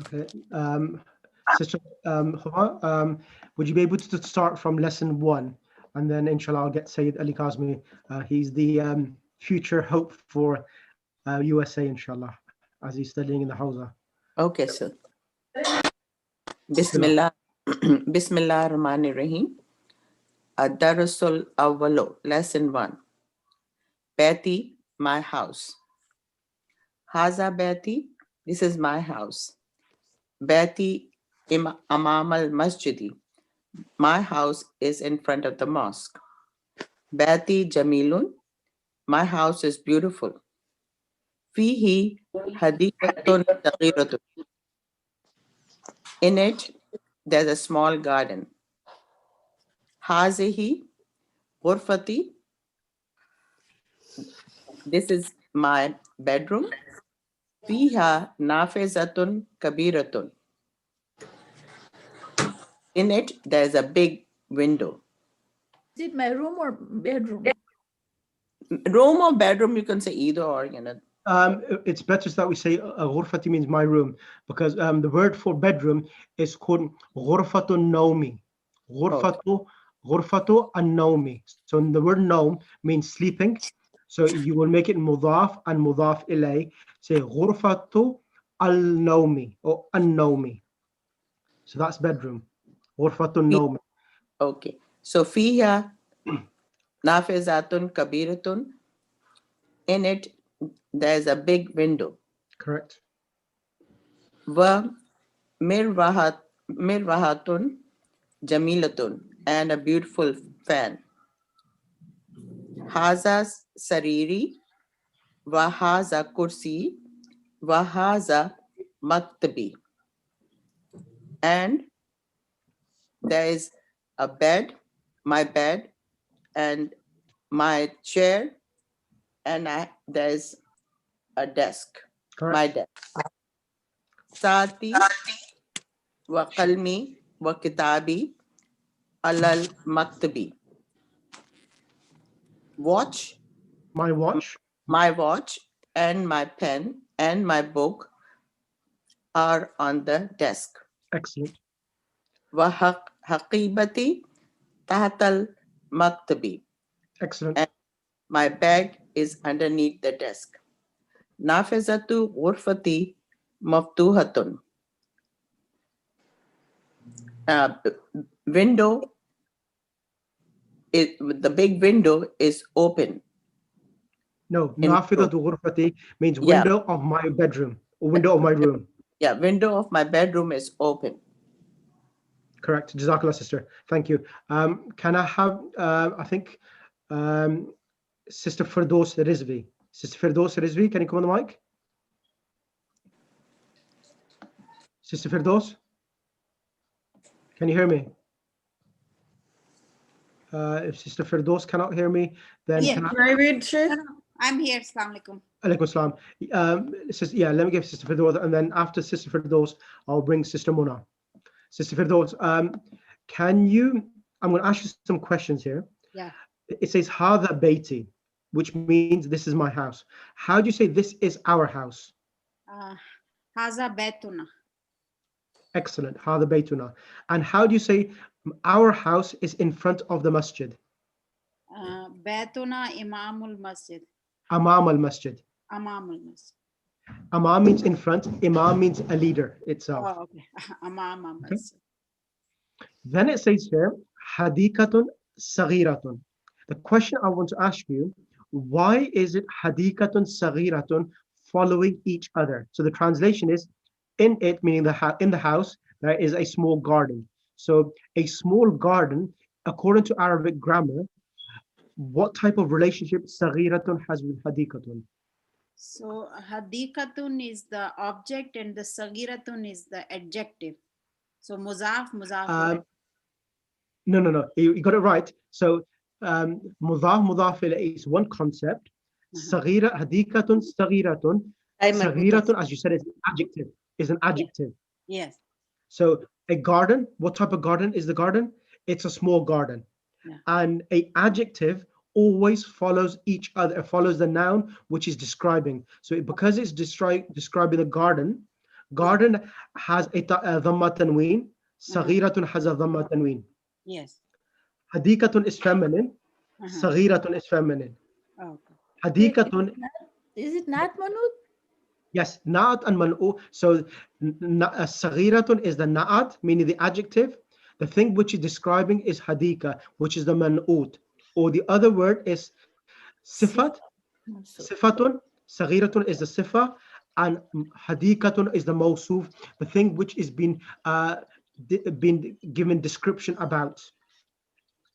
Okay. Sister Huma, would you be able to start from lesson one? And then, inshallah, I'll get Sayyid Ali Kazmi. He's the future hope for USA, inshallah, as he's studying in the Hawza. Okay, sir. Bismillah. Bismillah. Bismillah ar-Rahman ar-Rahim. Ad-Darasul Awwalo, lesson 1. Beti, my house. Haza Beti, this is my house. Beti Amam al-Masjidi, my house is in front of the mosque. Beti Jamilun, my house is beautiful. Fihi hadikatun saghiratun, in it there's a small garden. Hazihi ghurfati, this is my bedroom. Fiha nafizatun kabiratun, in it there's a big window. Is it my room or bedroom? Room or bedroom, you can say either or, you know. It's better that we say ghurfati means my room, because the word for bedroom is called ghurfatun nawmi. Ghurfatu an-nawmi. So the word nawm means sleeping. So you will make it mudaf and mudaf ilay. Say ghurfatu al-nawmi or an-nawmi. So that's bedroom. Ghurfatu an-nawmi. Okay. So fiha nafizatun kabiratun, in it there's a big window. Correct. Wa mirwahatun jamilatun, and a beautiful fan. Haza sariri wa haza kursi wa haza maktabi, and there is a bed, my bed, and my chair, and there's a desk, Correct. my desk. Saati wa qalmi wa kitabi alal maktabi. Watch, My watch. my watch, and my pen and my book are on the desk. Excellent. Wa haqibati tahtal maktabi, Excellent. and my bag is underneath the desk. Nafizatu ghurfati maftuhatun, window, the big window is open. No, In nafidatu ghurfati means Yeah. window of my bedroom or window of my room. Yeah, window of my bedroom is open. Correct. Jazakallah, sister. Thank you. Can I have, I think, Sister Firdaus Rizvi. Sister Firdaus Rizvi, can you come on the mic? Sister Firdaus? Can you hear me? If Sister Firdaus cannot hear me, then Yeah. can I? Can I read, Sheikh? I'm here. Assalamu alaikum. Alaikum salam. Yeah, let me give Sister Firdaus, and then after Sister Firdaus, I'll bring Sister Mona. Sister Firdaus, can you, I'm going to ask you some questions here. Yeah. It says Hadha Baiti, which means this is my house. How do you say this is our house? Haza Betuna. Excellent. Hadha Baituna. And how do you say our house is in front of the masjid? Betuna Imamul Masjid. Amam al masjid. Amamul Masjid. Amam means in front. Imam means a leader itself. Oh, okay. Amam Masjid. Then it says here, Hadikatun Saghiratun. The question I want to ask you, why is it Hadikatun Saghiratun following each other? So the translation is, in it, meaning in the house, there is a small garden. So a small garden, according to Arabic grammar, what type of relationship Saghiratun has with Hadikatun? So Hadikatun is the object and the Sagiratun is the adjective. So Muzaf. No. You got it right. So mudaf ilayh is one concept. Saghira, hadikatun, saghiratun. Saghiratun, as you said, is an adjective. Is an adjective. Yes. So a garden. What type of garden is the garden? It's a small garden. Yeah. And a adjective always follows each other. It follows the noun which is describing. So because it's describing the garden, Garden has a dhamma tanween. Saghiratun has a dhamma tanween. Yes. Hadikatun is feminine. Saghiratun is feminine. Okay. Hadikatun, Is it not Manut? yes, na'at and man'u. So saghiratun is the na'at, meaning the adjective. The thing which is describing is hadika, which is the man'ut. Or the other word is sifat. Sifatun, saghiratun is the sifa, and hadikatun is the mawsuf, the thing which is been given description about.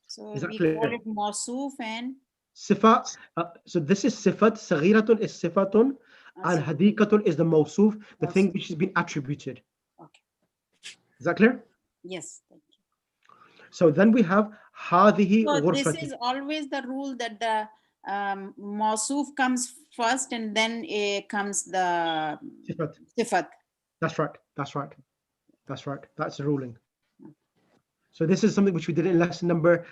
So Is that we clear? call it Mawsuf and Sifa. So this is sifat. Saghiratun is sifatun, and hadikatun is the mawsuf, the thing which has been attributed. Okay. Is that clear? Yes. Thank you. So then we have hadihi So this ghurfati. is always the rule that the Mawsuf comes first and then comes the Sifat. Sifat. That's right. That's right. That's right. That's the ruling. So this is something which we did in lesson number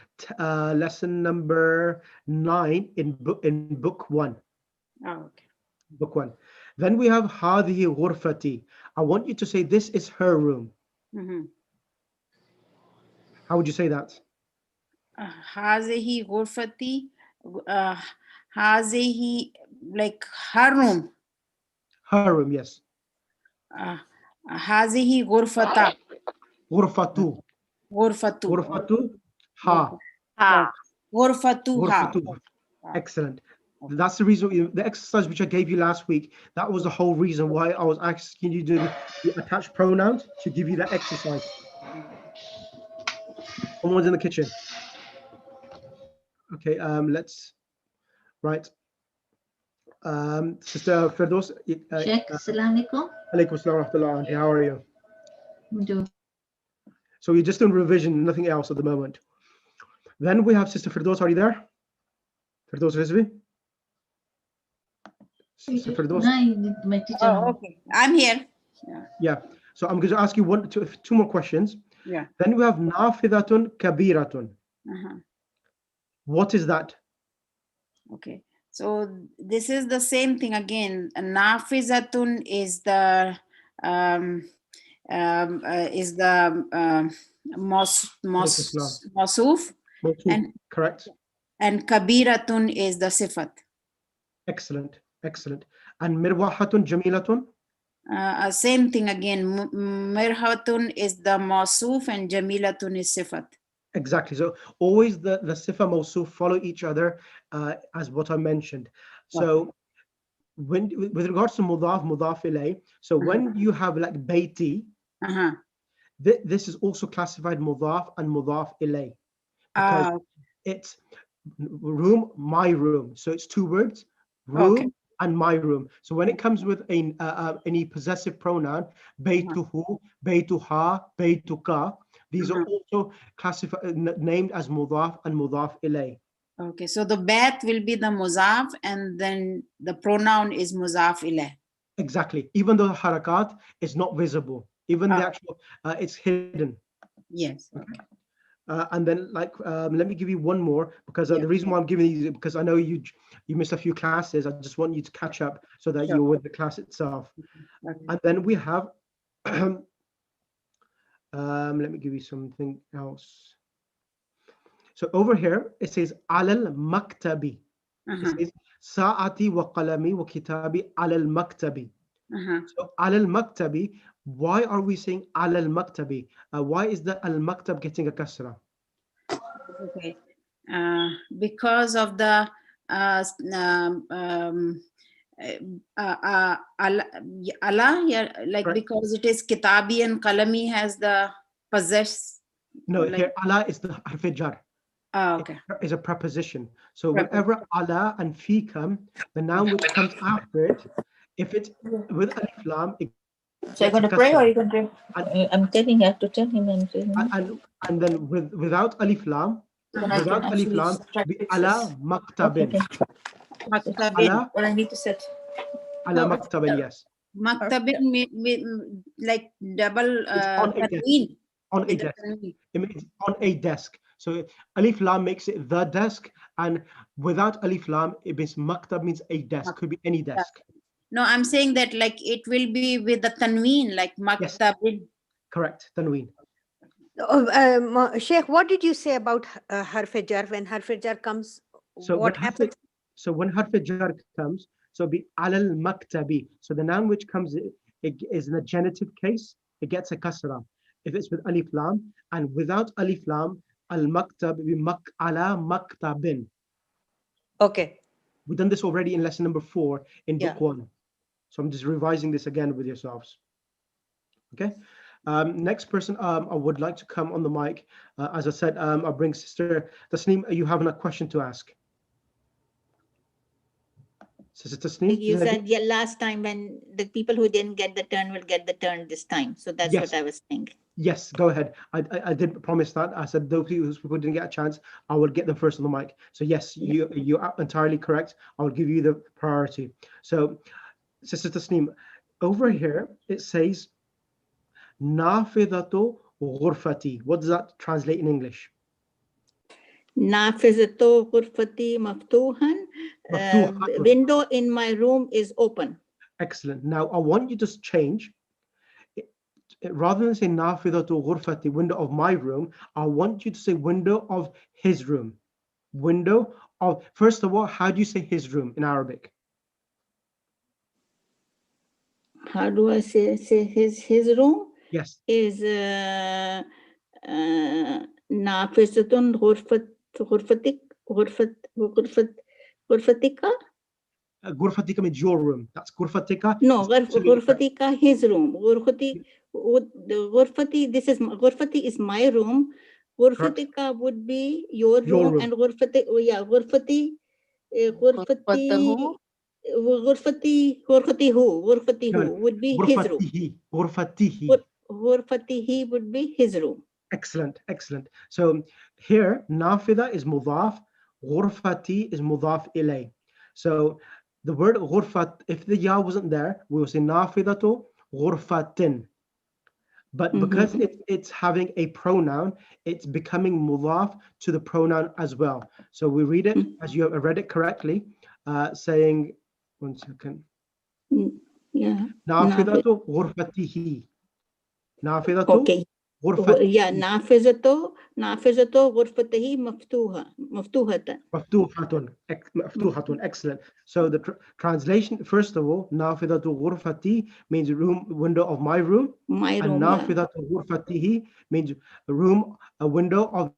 9 in book 1. Oh, okay. Book 1. Then we have hadihi ghurfati. I want you to say this is her room. How would you say that? Hazihi Ghurfati. Hazihi, like her room. Her room, yes. Hazihi Ghurfata. Ghurfatu. Ghurfatu. Ghurfatu ha. Ghurfatu ha. Ghurfatu. Excellent. That's the reason, the exercise which I gave you last week, that was the whole reason why I was asking you to do the attached pronouns, to give you that exercise. Someone's in the kitchen. Okay, let's, right. Sister Firdaus. Sheikh, Assalamu alaikum. Alaikum assalam wa rahmatullah, auntie. How are you? I'm doing- So you're just doing revision, nothing else at the moment. Then we have Sister Firdaus. Are you there? Firdaus Rizvi? Sister Firdaus? No, my teacher. Oh, okay. I'm here. Yeah. So I'm going to ask you two more questions. Yeah. Then we have nafidatun kabiratun. What is that? Okay. So this is the same thing again. Nafizatun is the Mawsuf, Mawsuf, and correct. and Kabiratun is the Sifat. Excellent. Excellent. And mirwahatun jamilatun? Same thing again. Mirhatun is the Mawsuf and Jamilatun is Sifat. Exactly. So always the sifa mawsuf follow each other, as what I mentioned. So when with regards to mudaf ilayh, so when you have like baiti, this is also classified mudaf and mudaf ilayh, because it's room, my room. So it's two words, room and my room. So when it comes with any possessive pronoun, baytuhu, baytuha, baytuka, these are also classified, named as mudaf and mudaf ilayh. Okay, so the bat will be the muzaf and then the pronoun is muzaf ilayh. Exactly. Even though the harakat is not visible, even the actual, it's hidden. Yes. Okay. And then, let me give you one more, because the reason why I'm giving you, because I know you missed a few classes. I just want you to catch up so that you're with the class itself. Okay. And then we have, let me give you something else. So over here, it says alal maktabi. It says sa'ati wa qalami wa kitabi alal maktabi. So alal maktabi, why are we saying alal maktabi? Why is the al maktab getting a kasra? Okay. Because of the Allah, yeah, like Correct. because it is kitabi and kalami has the possess. No, like, here Allah is the harf jar. Okay. Is a preposition. So whenever Allah and fi come, the noun which comes after it, if it's with alif lam, it So you're going to pray or are you going to? I'm telling you, I have to tell him. I'm telling him. and then without alif lam, without alif lam, be ala maktabin. Maktabin. Ala, What I need to set. ala maktabin, yes. Maktabin like double on a desk. tanween. On a With the desk. tanween. It means on a desk. So alif lam makes it the desk, and without alif lam, it means maktab means a desk, could be any desk. No, I'm saying that like it will be with the tanween, like Yes. maktabin. Correct, Tanween. Sheikh, what did you say about harf jar? When harf jar comes, So what when happens? when harf jar comes, so be alal maktabi. So the noun which comes, it is in a genitive case, it gets a kasra. If it's with alif lam, and without alif lam, al maktab be mak ala maktabin. Okay. We've done this already in lesson number 4 in Yeah. book 1. So I'm just revising this again with yourselves. Okay. Next person, I would like to come on the mic. As I said, I'll bring Sister Tasneem. You have a question to ask? Sister Tasneem? You said last time when the people who didn't get the turn will get the turn this time. So that's Yes. what I was saying. Yes, go ahead. I did promise that. I said those people didn't get a chance, I will get them first on the mic. So yes, you are entirely correct. I will give you the priority. So, Sister Tasneem, over here it says Nafidatu ghurfati. What does that translate in English? Nafizato ghurfati maftuhan. Maftuhatun. Window in my room is open. Excellent. Now I want you to change. Rather than say Nafidatu ghurfati, window of my room, I want you to say window of his room. Window of, first of all, how do you say his room in Arabic? How do I say his room? Yes. Is nafizatun ghurfatika. Ghurfatika means your room. That's ghurfatika. No, ghurfatika, his room. Ghurfati, this is ghurfati is my room. Ghurfatika would be your room, and ghurfati, ghurfati would be his room. Ghurfatihi would be his room. Excellent, excellent. So here, nafida is mudaf, ghurfati is mudaf ilay. So the word ghurfat, if the ya wasn't there, we will say nafidatu ghurfatin. But because it's having a pronoun, it's becoming mudaf to the pronoun as well. So we read it as you have read it correctly, saying, one second. Yeah. Nafidatu ghurfatihi. Nafidatu. Okay. Yeah, nafizato ghurfatihi maftuhatan. Maftuhatun. Excellent. So the translation, first of all, nafidatu ghurfati means room, window of my room. My room. And nafidatu ghurfatihi means a room, a window of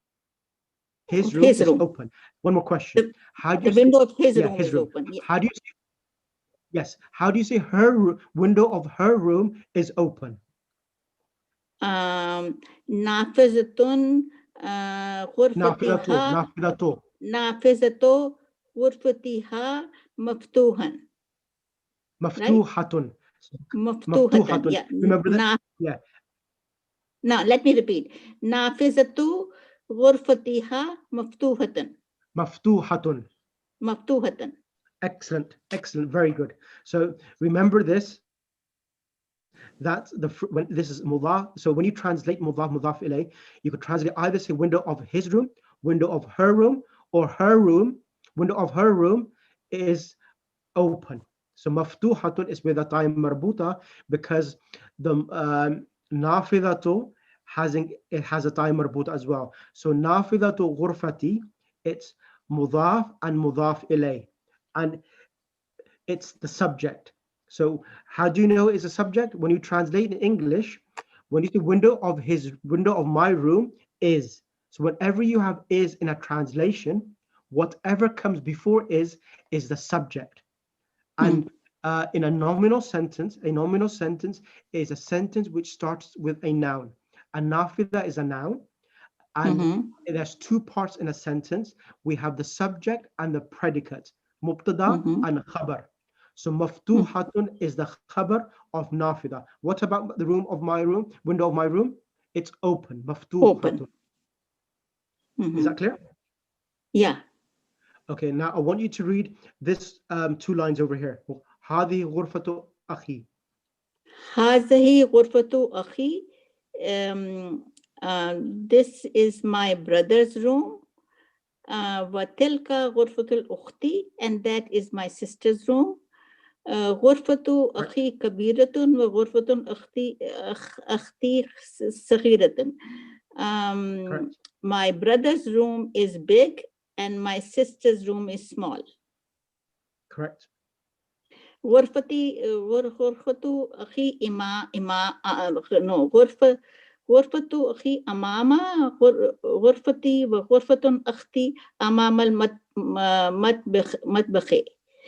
his room is open. One more question. How do you the window of his room is open. Yeah. How do you say, yes, how do you say her window of her room is open? Nafizatun ghurfatiha. Nafizatu ghurfatiha maftuhan. Maftuhatun. Maftuhatan. Yeah. Remember that? Yeah. Now let me repeat. Nafizatu ghurfatiha maftuhatan. Maftuhatun. Maftuhatan. Excellent, excellent, very good. So remember this. That's when this is mudaf. So when you translate mudaf ilay, you could translate either say window of his room, window of her room, or her room. Window of her room is open. So maftuhatun is with a time marbuta because the nafidatu has a time marbuta as well. So nafidatu ghurfati, it's mudaf and mudaf ilay, and it's the subject. So how do you know it's a subject? When you translate in English, when you say window of his, window of my room is. So whenever you have is in a translation, whatever comes before is the subject. And in a nominal sentence is a sentence which starts with a noun. A nafida is a noun. And there's two parts in a sentence. We have the subject and the predicate, mubtada and khabar. So maftuhatun is the khabar of nafida. What about the room of my room, window of my room? It's open, maftuhatun. Is that clear? Yeah. Okay, now I want you to read this 2 lines over here. هذه غرفة أخي. هذه غرفة أخي. This is my brother's room. وتلك غرفة الأخت, and that is my sister's room. غرفة أخي كبيرة وغرفة أختي صغيرة. Correct. My brother's room is big and my sister's room is small. Correct. غرفتي غرفة أخي غرفة أخي أمام غرفتي وغرفة أختي أمام المطبخ.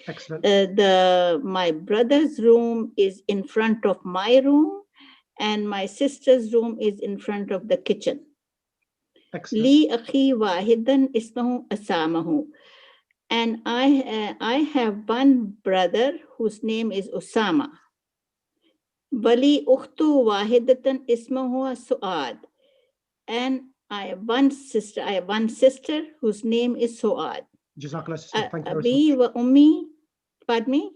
Excellent. My brother's room is in front of my room and my sister's room is in front of the kitchen. Excellent. لي أخي واحد اسمه أسامة. And I have one brother whose name is Osama. ولي أخت واحدة اسمها سعاد. And I have one sister whose name is Suad. Jazakallah, sister. Thank you. أبي وأمي. Pardon me?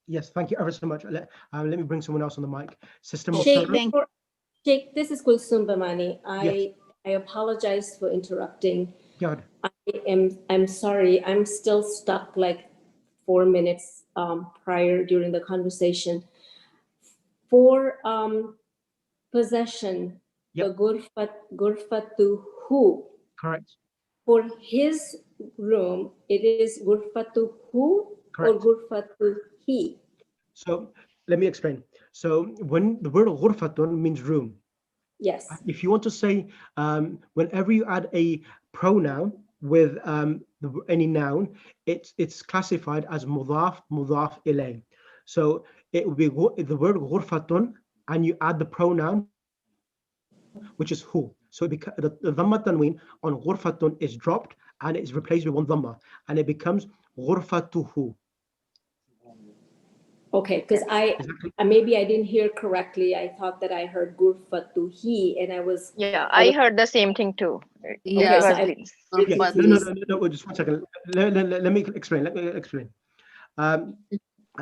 Yes, thank you ever so much. Let me bring someone else on the mic. Sister Sheikh, Muhtarram. Sheikh, this is Kulsum Bamani. Yes. I apologize for interrupting. Go ahead. I'm sorry. I'm still stuck like 4 minutes prior during the conversation. For possession, Yep. the gurfatu hu. Correct. For his room, it is gurfatu hu or Correct. gurfatu he. So let me explain. So when the word ghurfatun means room, Yes. if you want to say, whenever you add a pronoun with any noun, it's classified as mudaf ilay. So it will be the word ghurfatun, and you add the pronoun, which is who. So the dhamma tanween on ghurfatun is dropped and it's replaced with one dhamma, and it becomes ghurfatuhu. Okay, because maybe I didn't hear correctly. I thought that I heard gurfatu he, and I was. Yeah, I heard the same thing too. Yeah. Okay, so Yeah, no, just one second. Let me explain.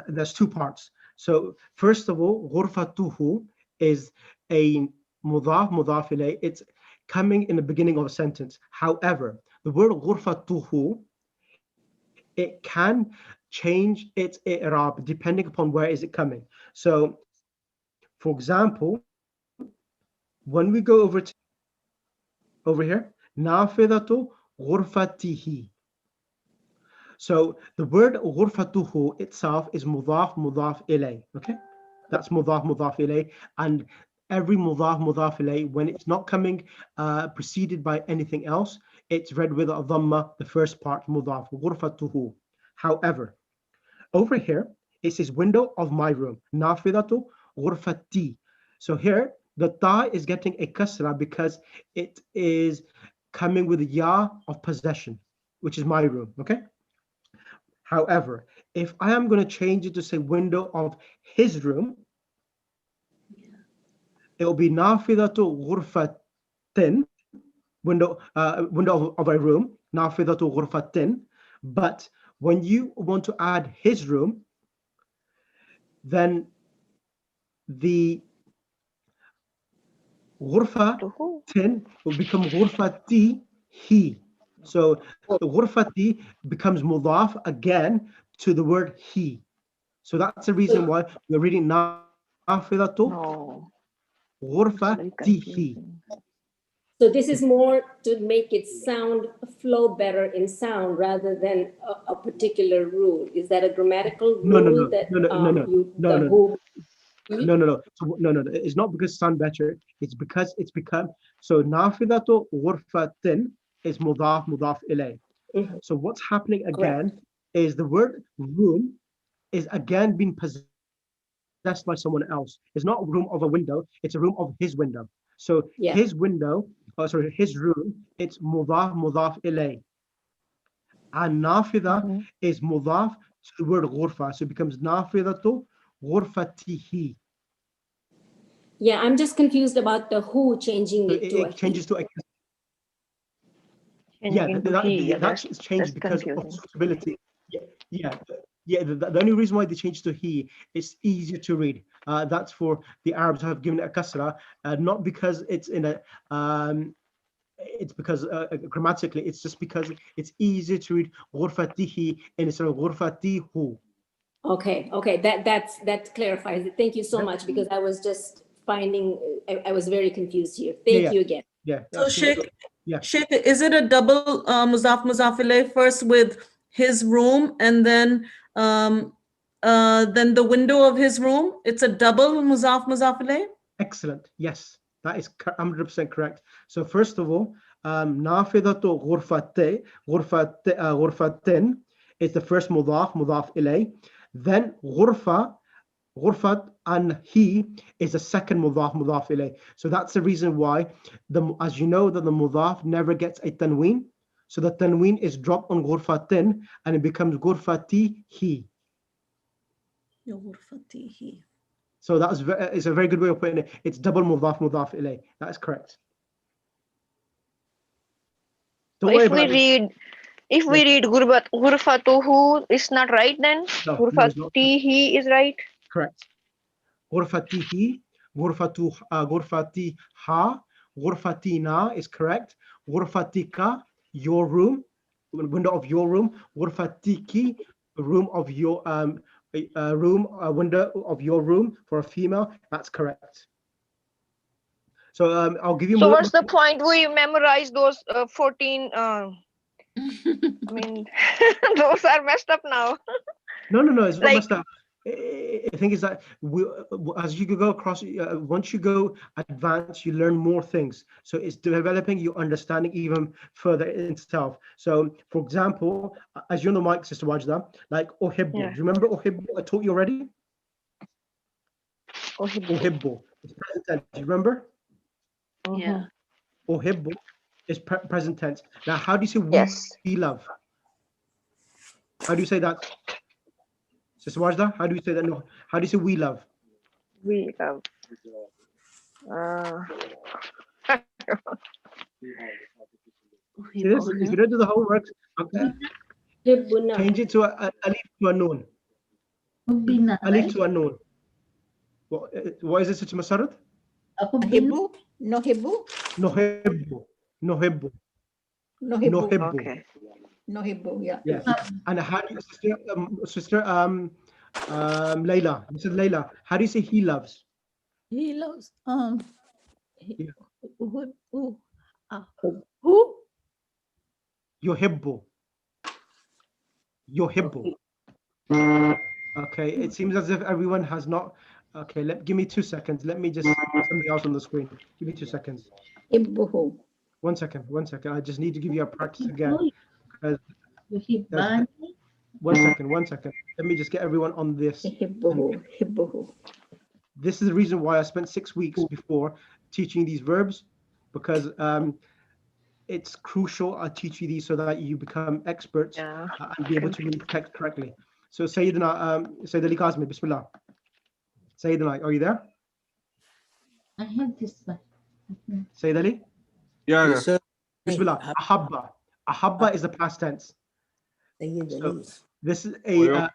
There's two parts. So first of all, ghurfatuhu is a mudaf ilay. It's coming in the beginning of a sentence. However, the word ghurfatuhu, it can change its i'rab depending upon where is it coming. So for example, when we go over here, nafidatu ghurfatihi. So the word ghurfatuhu itself is mudaf ilay. Okay, that's mudaf ilay, and every mudaf ilay, when it's not coming preceded by anything else, it's read with a dhamma, the first part, mudaf ghurfatuhu. However, over here it says window of my room, nafidatu ghurfati. So here the ta is getting a kasra because it is coming with ya of possession, which is my room. Okay. However, if I am going to change it to say window of his room, it will be nafidatu ghurfatin, window of a room, nafidatu ghurfatin. But when you want to add his room, then the ghurfatin will become ghurfati he. So ghurfati becomes mudaf again to the word he. So that's the reason why we're reading nafidatu ghurfatihi. So this is more to make it flow better in sound rather than a particular rule. Is that a grammatical rule No. So, no. It's not because sound better. It's because it's become so. Nafidatu ghurfatin is mudaf ilay. Mm-hmm. So what's happening again is the word room is again being possessed by someone else. It's not a room of a window. It's a room of his window. So his window, his room, it's mudaf ilay. And nafida is mudaf to the word ghurfa. So it becomes nafidatu ghurfatihi. Yeah, I'm just confused about the who changing it to it changes to a that's changed because of suitability. The only reason why they changed to he is easier to read. That's for the Arabs who have given it a kasra, not because it's in a it's because grammatically it's just because it's easier to read ghurfatihi instead of ghurfatihu. Okay, okay, that clarifies it. Thank you so much, because I was just finding, I was very confused here. Thank yeah. you again. Yeah. So absolutely. Sheikh, Yeah. Sheikh, is it a double muzaf ilay first with his room and then the window of his room? It's a double muzaf ilay? Excellent. Yes, that is 100% correct. So first of all, nafidatu ghurfatin is the first mudaf ilay. Then ghurfat and he is the second mudaf ilay. So that's the reason why as you know that the mudaf never gets a tanween. So the tanween is dropped on ghurfatin and it becomes ghurfatihi. So that is a very good way of putting it. It's double mudaf ilay. That is correct. Don't worry If we about it. read, ghurfatuhu is not right then? No, it's not Ghurfatihi is right? correct. Ghurfatihi, ghurfatiha, ghurfatina is correct. Ghurfatika, your room, window of your room. Ghurfatiki, room of your window of your room for a female. That's correct. So I'll give you So more. what's the point we memorize those 14? I mean, those are messed up now. No, it's not Like- messed up. I think is that as you go across, once you go advanced, you learn more things. So it's developing your understanding even further in itself. So, for example, as you're on the mic, Sister Wajda, like ohibbu. Yeah. Do you remember ohibbu? I taught you already. Ohibbu. It's present tense. Do you remember? Yeah. Ohibbu is present tense. Now, how do you say Yes. we love? How do you say that? Sister Wajda, how do you say that? No, how do you say we love? We love. See this? If you don't do the homework, Hibbuna. change it to a alif to a noon. Alif to a noon. What is it, Sister Masarat? Hibbu? No hibbu? Nohibbu. Nohibbu. No hibbu. Nohibbu. Okay. No hibbu, yeah. Yes. And how do you, sister Layla, Mrs. Layla, how do you say he loves? He loves Yeah. who Yohibbu. Yohibbu. Okay, it seems as if everyone has not. Okay, give me 2 seconds. Let me just put something else on the screen. Give me 2 seconds. Hibbuhu. 1 second. I just need to give you a practice again. Because one second. Let me just get everyone on this. Hibbuhu. This is the reason why I spent 6 weeks before teaching these verbs, because it's crucial I teach you these so that you become experts Yeah. and be able to read text correctly. So Sayyidina Ali Kazmi, Bismillah. Sayyidina, are you there? I have this one. Sayyid Ali? Yeah, Yes, sir. Bismillah. Ahabba. Ahabba is the past tense. So this is a.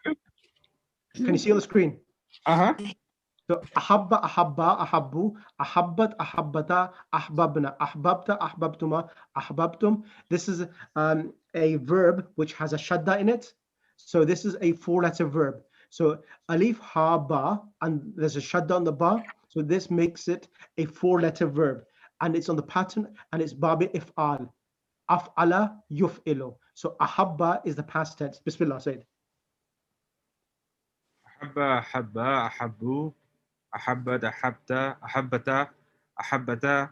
Can you see on the screen? So ahabba, ahabba, ahabbu, ahabbat, ahabbata, ahbabna, ahbabta, ahbabtuma, ahbabtum. This is a verb which has a shadda in it. So this is a 4-letter verb. So alif, ha, ba, and there's a shadda on the ba. So this makes it a 4-letter verb. And it's on the pattern, and it's babi if'al. Af'ala yuf'ilu. So ahabba is the past tense. Bismillah, say it. أحب أحب أحب أحبت أحبت أحبت أحبت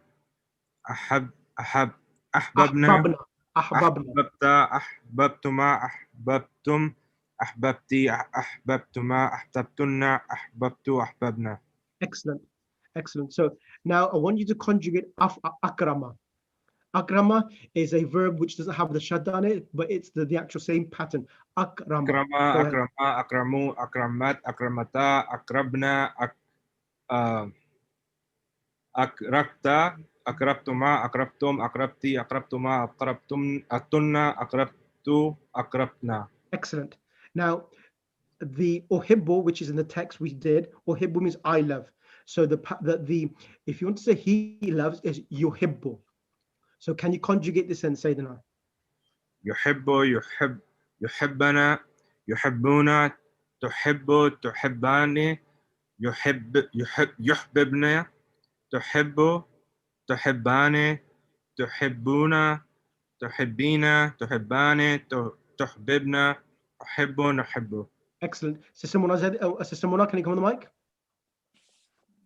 أحب أحب أحببنا أحببت أحببتما أحببتم أحببتي أحببتما أحببتن أحببت أحببنا. Excellent. So now I want you to conjugate akrama. Akrama is a verb which doesn't have the shadda on it, but it's the actual same pattern. Akrama. أكرم أكرموا أكرمت أكرمتا أكرمنا أكرمت أكرمتما أكرمتم أكرمتي أكرمتما أكرمتم أكرمتن أكرمت أكرمتنا. Excellent. Now, the ohibbu, which is in the text we did, ohibbu means I love. So the if you want to say he loves is yuhibbu. So can you conjugate this and say that? يحب يحب يحبنا يحبون تحب تحباني يحببنا تحب تحباني تحبون تحبين تحباني تحببنا أحب نحب. Excellent. Sister Mona, Sister Mona, can you come on the mic?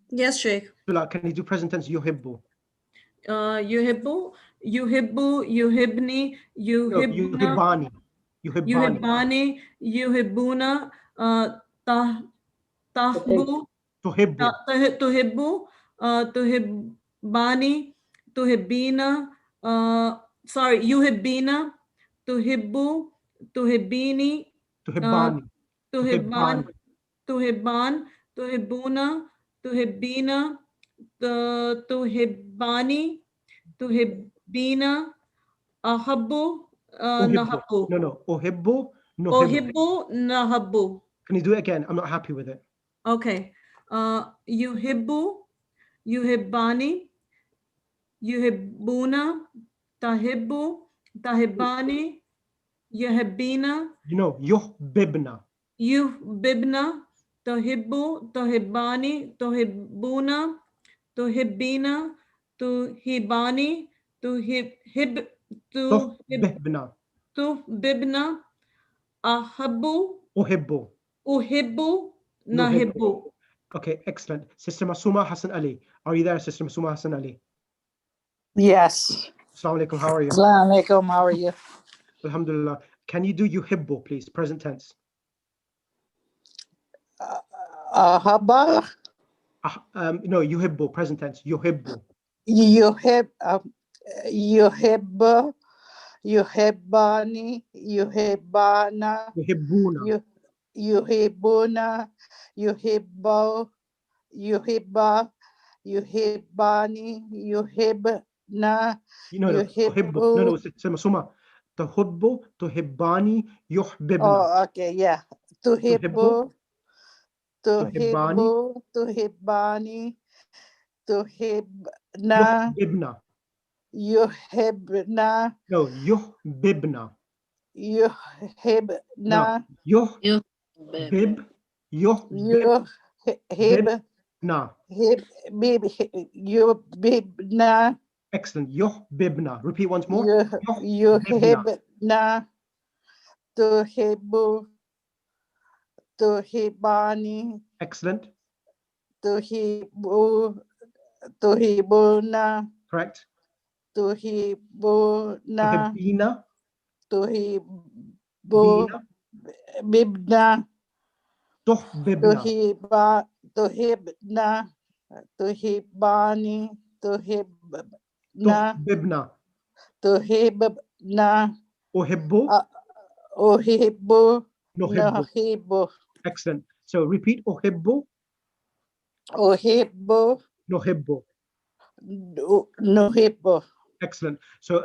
Yes, Sheikh. Can you do present tense yuhibbu? Yuhibbu, yuhibbu, yuhibni, yuhibbuna, yuhibbani, yuhibbuna, tahbu, Tuhibbu. tuhibbu, tuhibbani, tuhibbina, sorry, yuhibbina, tuhibbu, tuhibbini, Tuhibbani. tuhibban, tuhibban, tuhibbuna, tuhibbina, tuhibbani, tuhibbina, ahabbu, nahabbu. No. Uhibbu. No. Ohibbu, nahabbu. Can you do it again? I'm not happy with it. Okay. Yuhibbu, yuhibbani, yuhibbuna, tahibbu, tahibbani, yuhibbina, Yuhbibna. yuhbibna, tuhibbu, tuhibbani, tuhibbuna, tuhibbina, tuhibani, Tuhbibna. tuhbibna, ahabbu, Uhibbu. uhibbu, nahibbu. Okay, excellent. Sister Masuma Hassan Ali. Are you there, Sister Masuma Hassan Ali? Yes. Assalamu alaikum. How are you? Assalamu alaikum. How are you? Alhamdulillah. Can you do yuhibbu, please? Present tense. Haba. No, yuhibbu. Present tense. Yuhibbu. Yuhibbu. Yuhibbani. Yuhibbana. Yuhibbuna. Yuhibbuna. Yuhibbu. Yuhibba. Yuhibbani. Yuhibbna. Tuhibbu. No, Sister Masuma. Tuhibbu, tuhibbani, yuhbibna. Oh, okay, yeah. Tuhibbu. Tuhibbu. Tuhibbani. Tuhibna. Yuhbibna. Yuhibna. No, yuhbibna. Yuhibna. Yuhbib. Yuhbibna. Yuhibna. Excellent. Yuhbibna. Repeat once more. Yuhibna. Tuhibbu. Tuhibani. Excellent. Tuhibbu. Tuhibuna. Correct. Tuhibuna. Tuhibbina. Bibna. Tuhbibna. Tuhibna. Tuhibani. Tuhbibna. Tuhibna. Uhibbu. Uhibbu. Nuhibbu. Nuhibbu. Excellent. So repeat uhibbu. Uhibbu. Nuhibbu. Nuhibbu. Excellent. So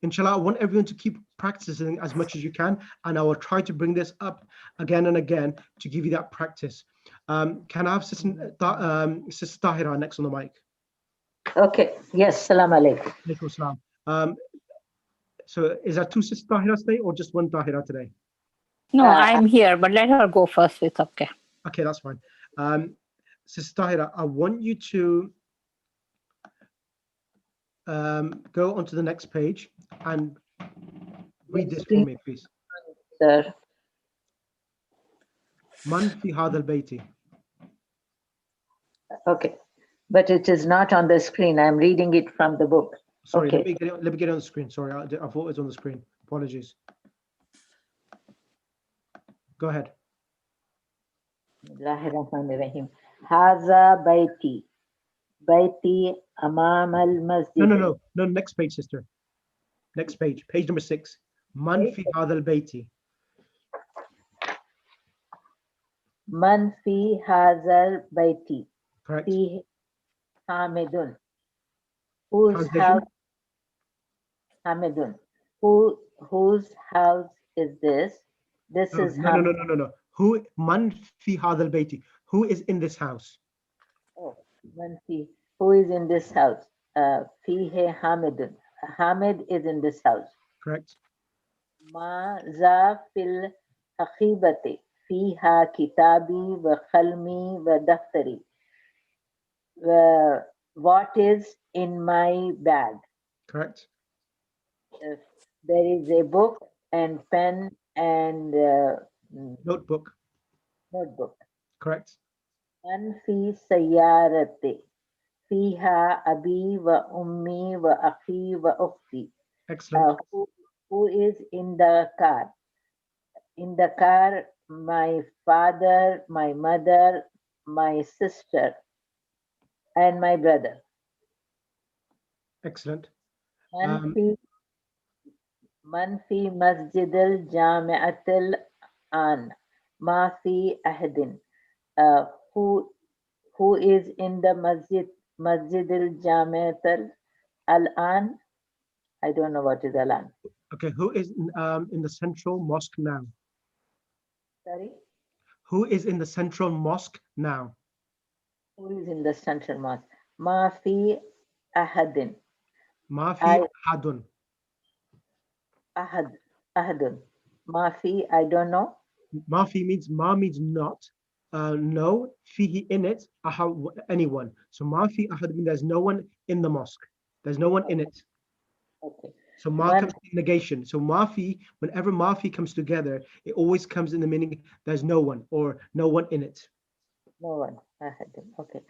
inshallah, I want everyone to keep practicing as much as you can, and I will try to bring this up again and again to give you that practice. Can I have Sister Tahira next on the mic? Okay. Yes. Salam alaikum. Alaikum salam. So is that two Sister Tahiras today or just one Tahira today? No, I'm here, but let her go first. It's okay. Okay, that's fine. Sister Tahira, I want you to go onto the next page and read this for me, please. Sir. Man fi hadha al-bayti. Okay. But it is not on the screen. I'm reading it from the book. Sorry, Okay. let me get it on the screen. Sorry, I thought it was on the screen. Apologies. Go ahead. Bismillahirrahmanirrahim. Haza baiti. Baiti amam al-masjid. No, next page, sister. Next page, page number 6. Man fi hadha al-bayti. Man fi hazal baiti. Correct. Fi Hamidun. Whose Translation? house? Hamidun. Whose house is this? This is No. Who man fi hadha al-bayti? Who is in this house? Oh, man fi. Who is in this house? Fihe Hamidun. Hamid is in this house. Correct. Ma za fil akhibati. فيها كتابي وقلمي ودفتري. What is in my bag? Correct. There is a book and pen and Notebook. notebook. Correct. من في سيارتي فيها أبي وأمي وأخي وأختي. Excellent. Who is in the car? In the car, my father, my mother, my sister, and my brother. Excellent. من في مسجد الجامعة الآن ما في أحد. Who is in the مسجد الجامعة الآن? I don't know what is الآن. Okay, who is in the central mosque now? Sorry? Who is in the central mosque now? Who is in the central mosque? ما في أحد. ما في أحد. أحد. ما في, I don't know. ما في means ma means not. No, fihi in it, anyone. So ma fi ahad means there's no one in the mosque. There's no one in it. Okay. So ma comes in negation. So ma fi, whenever ma fi comes together, it always comes in the meaning there's no one or no one in it. No one. Okay.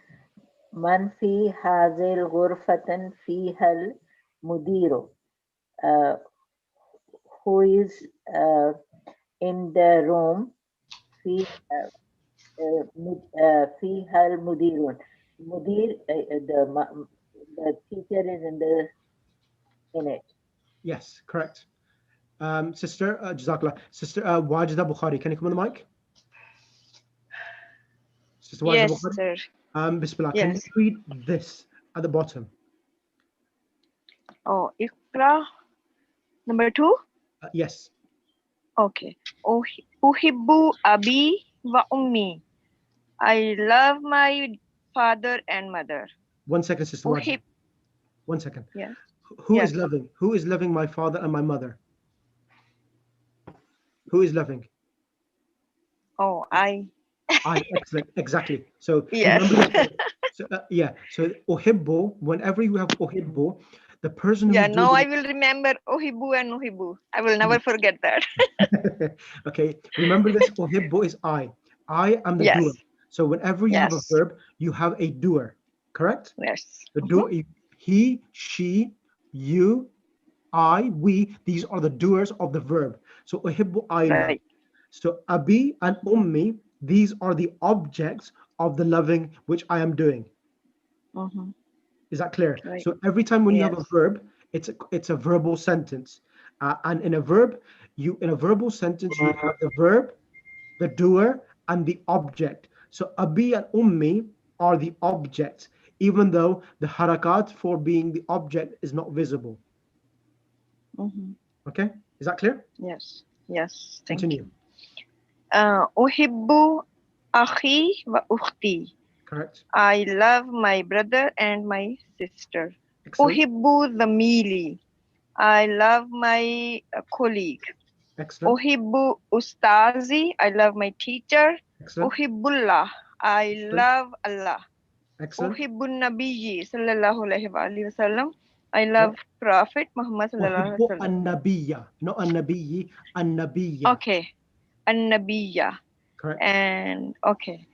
من في هذه الغرفة فيها المدير. Who is in the room فيها المديرون. مدير, the teacher is in it. Yes, correct. Sister, Jazakallah. Sister Wajida Bukhari, can you come on the mic? Sister Wajida Yes, Bukhari? sir. Bismillah, Yes. can you read this at the bottom? Oh, Iqra. Number 2? Yes. Okay. Uhibbu abi wa ummi. I love my father and mother. 1 second, Sister Wajida. 1 second. Yes. Who is loving? Who is loving my father and my mother? Who is loving? Oh, I. Excellent. Exactly. So Yes. remember, so uhibbu, whenever you have uhibbu, the person who's doing now I will remember uhibbu and uhibbu. I will never forget that. Okay, remember this, uhibbu is I am the doer. So whenever you have a verb, you have a doer, correct? Yes. The doer, he, she, you, I, we, these are the doers of the verb. So uhibbu, I love. So abi and ummi, these are the objects of the loving which I am doing. Is that clear? Right. So every time when you have a verb, it's a verbal sentence, and in a verbal sentence you have the verb, the doer, and the object. So abi and ummi are the objects, even though the harakat for being the object is not visible. Okay, is that clear? Yes. Yes. Thank Continue. you. Uhibbu akhi wa ukhti. Correct. I love my brother and my sister. Excellent. Uhibbu zamili. I love my colleague. Excellent. Uhibbu ustazi. I love my teacher. Excellent. Uhibbullah. I love Allah. Excellent. Uhibbu nabiyyi sallallahu alayhi wa sallam. I love Prophet Muhammad sallallahu alayhi wa sallam. An-nabiyya, not an-nabiyyi, an-nabiyya. Okay. An-nabiyya. Correct. And okay.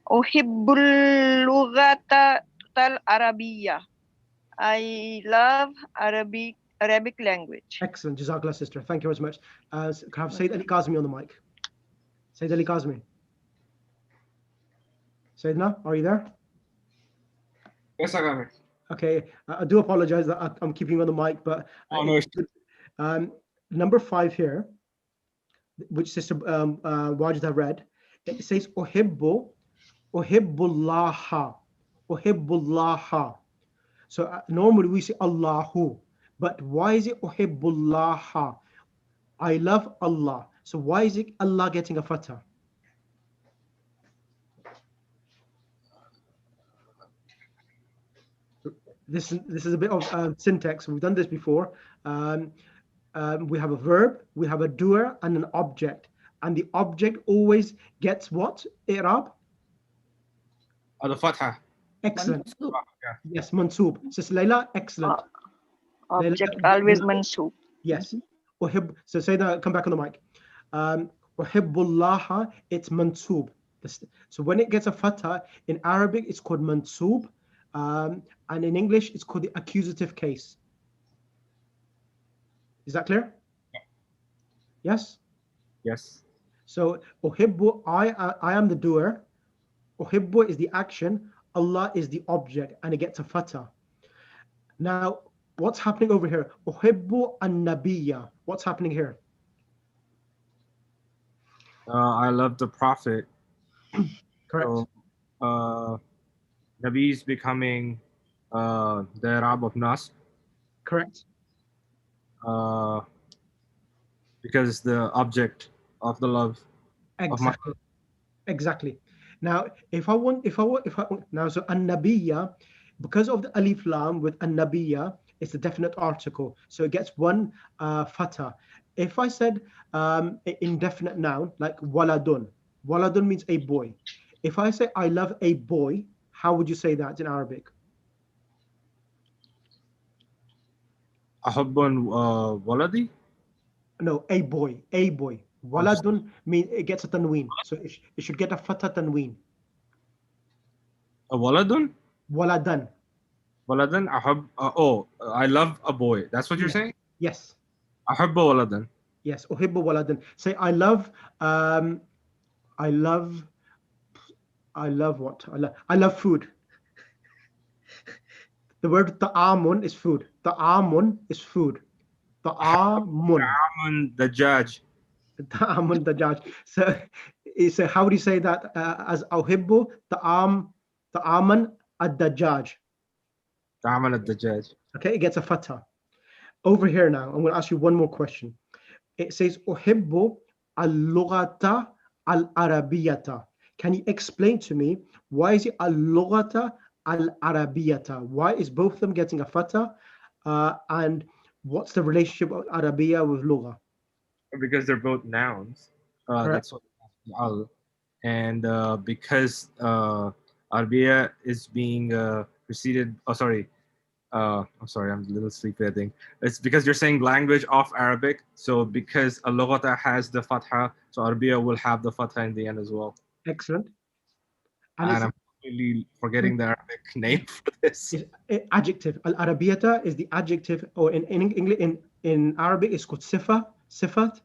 Uhibbul lughata al-arabiyya. I love Arabic language. Excellent. Jazakallah, sister. Thank you very much. Can I have Sayyid Ali Kazmi on the mic? Sayyid Ali Kazmi. Sayyidina, are you there? Yes, I got it. Okay. I do apologize that I'm keeping you on the mic, but number 5 here, which Sister Wajida read, it says uhibbu, uhibbullaha, uhibbullaha. So normally we say Allahu, but why is it uhibbullaha? I love Allah. So why is it Allah getting a fatha? This is a bit of syntax. We've done this before. We have a verb, we have a doer, and an object. and the object always gets what? I'rab? The fatha. Excellent. Mansub. Yes, mansoob. Sister Layla, excellent. Object Layla, always mansoob. yes. Uhib, so say that, come back on the mic. Uhibbullaha, it's mansoob. So when it gets a fatha, in Arabic, it's called mansoob. And in English, it's called the accusative case. Is that clear? Yes? Yes. So, uhibbu, I am the doer. Uhibbu is the action. Allah is the object, and it gets a fatha. Now, what's happening over here? Uhibbu an-nabiyya. What's happening here? I love the Prophet. Correct. So, Nabi is becoming the Arab of Nas. Correct. Because the object of the love of my Exactly. Exactly. Now, now, so an-nabiyya, because of the alif lam with an-nabiyya, it's a definite article. So it gets one fatha. If I said indefinite noun, like waladun, waladun means a boy. If I say I love a boy, how would you say that in Arabic? Ahabbun waladi? No, a boy, a boy. Waladun means it gets a tanween. So it should get a fatha tanween. A waladun? Waladan. Waladan ahab. I love a boy. That's what you're saying? Yes. Ahabba waladan. Yes. Uhibbu waladan. Say I love what? I love food. The word ta'amun is food. Ta'amun is food. Ta'amun. Ta'amun the judge. Ta'amun the judge. So how do you say that as uhibbu ta'aman ad-dajjaj? Ta'aman ad-dajjaj. Okay, it gets a fatha. Over here now, I'm going to ask you one more question. It says uhibbu al-lughata al-arabiyata. Can you explain to me why is it al-lughata al-arabiyata? Why is both of them getting a fatha? And what's the relationship of Arabiya with lugha? Because they're both nouns. That's what al. And because Arabiya is being preceded. Oh, sorry. I'm sorry, I'm a little sleepy, I think. It's because you're saying language of Arabic. So because al-lughata has the fatha, so Arabiya will have the fatha in the end as well. Excellent. And I'm completely forgetting the Arabic name for this. Adjective. Al-Arabiyata is the adjective, or in Arabic it's called sifat,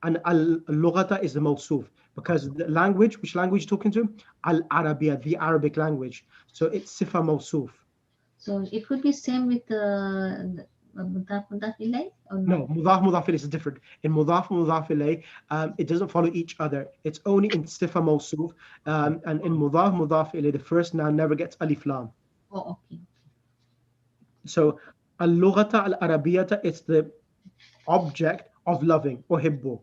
and al-lughata is the mawsuf. Because the language, which language are you talking to? Al-Arabiya, the Arabic language. So it's sifa mawsuf. So it would be same with mudaf ilayh or no? No, mudaf ilayh is different. In mudaf ilayh, it doesn't follow each other. It's only in sifa mawsuf, and in mudaf ilayh, the first noun never gets alif lam. Oh, okay. So al-lughata al-arabiyata, it's the object of loving, uhibbu.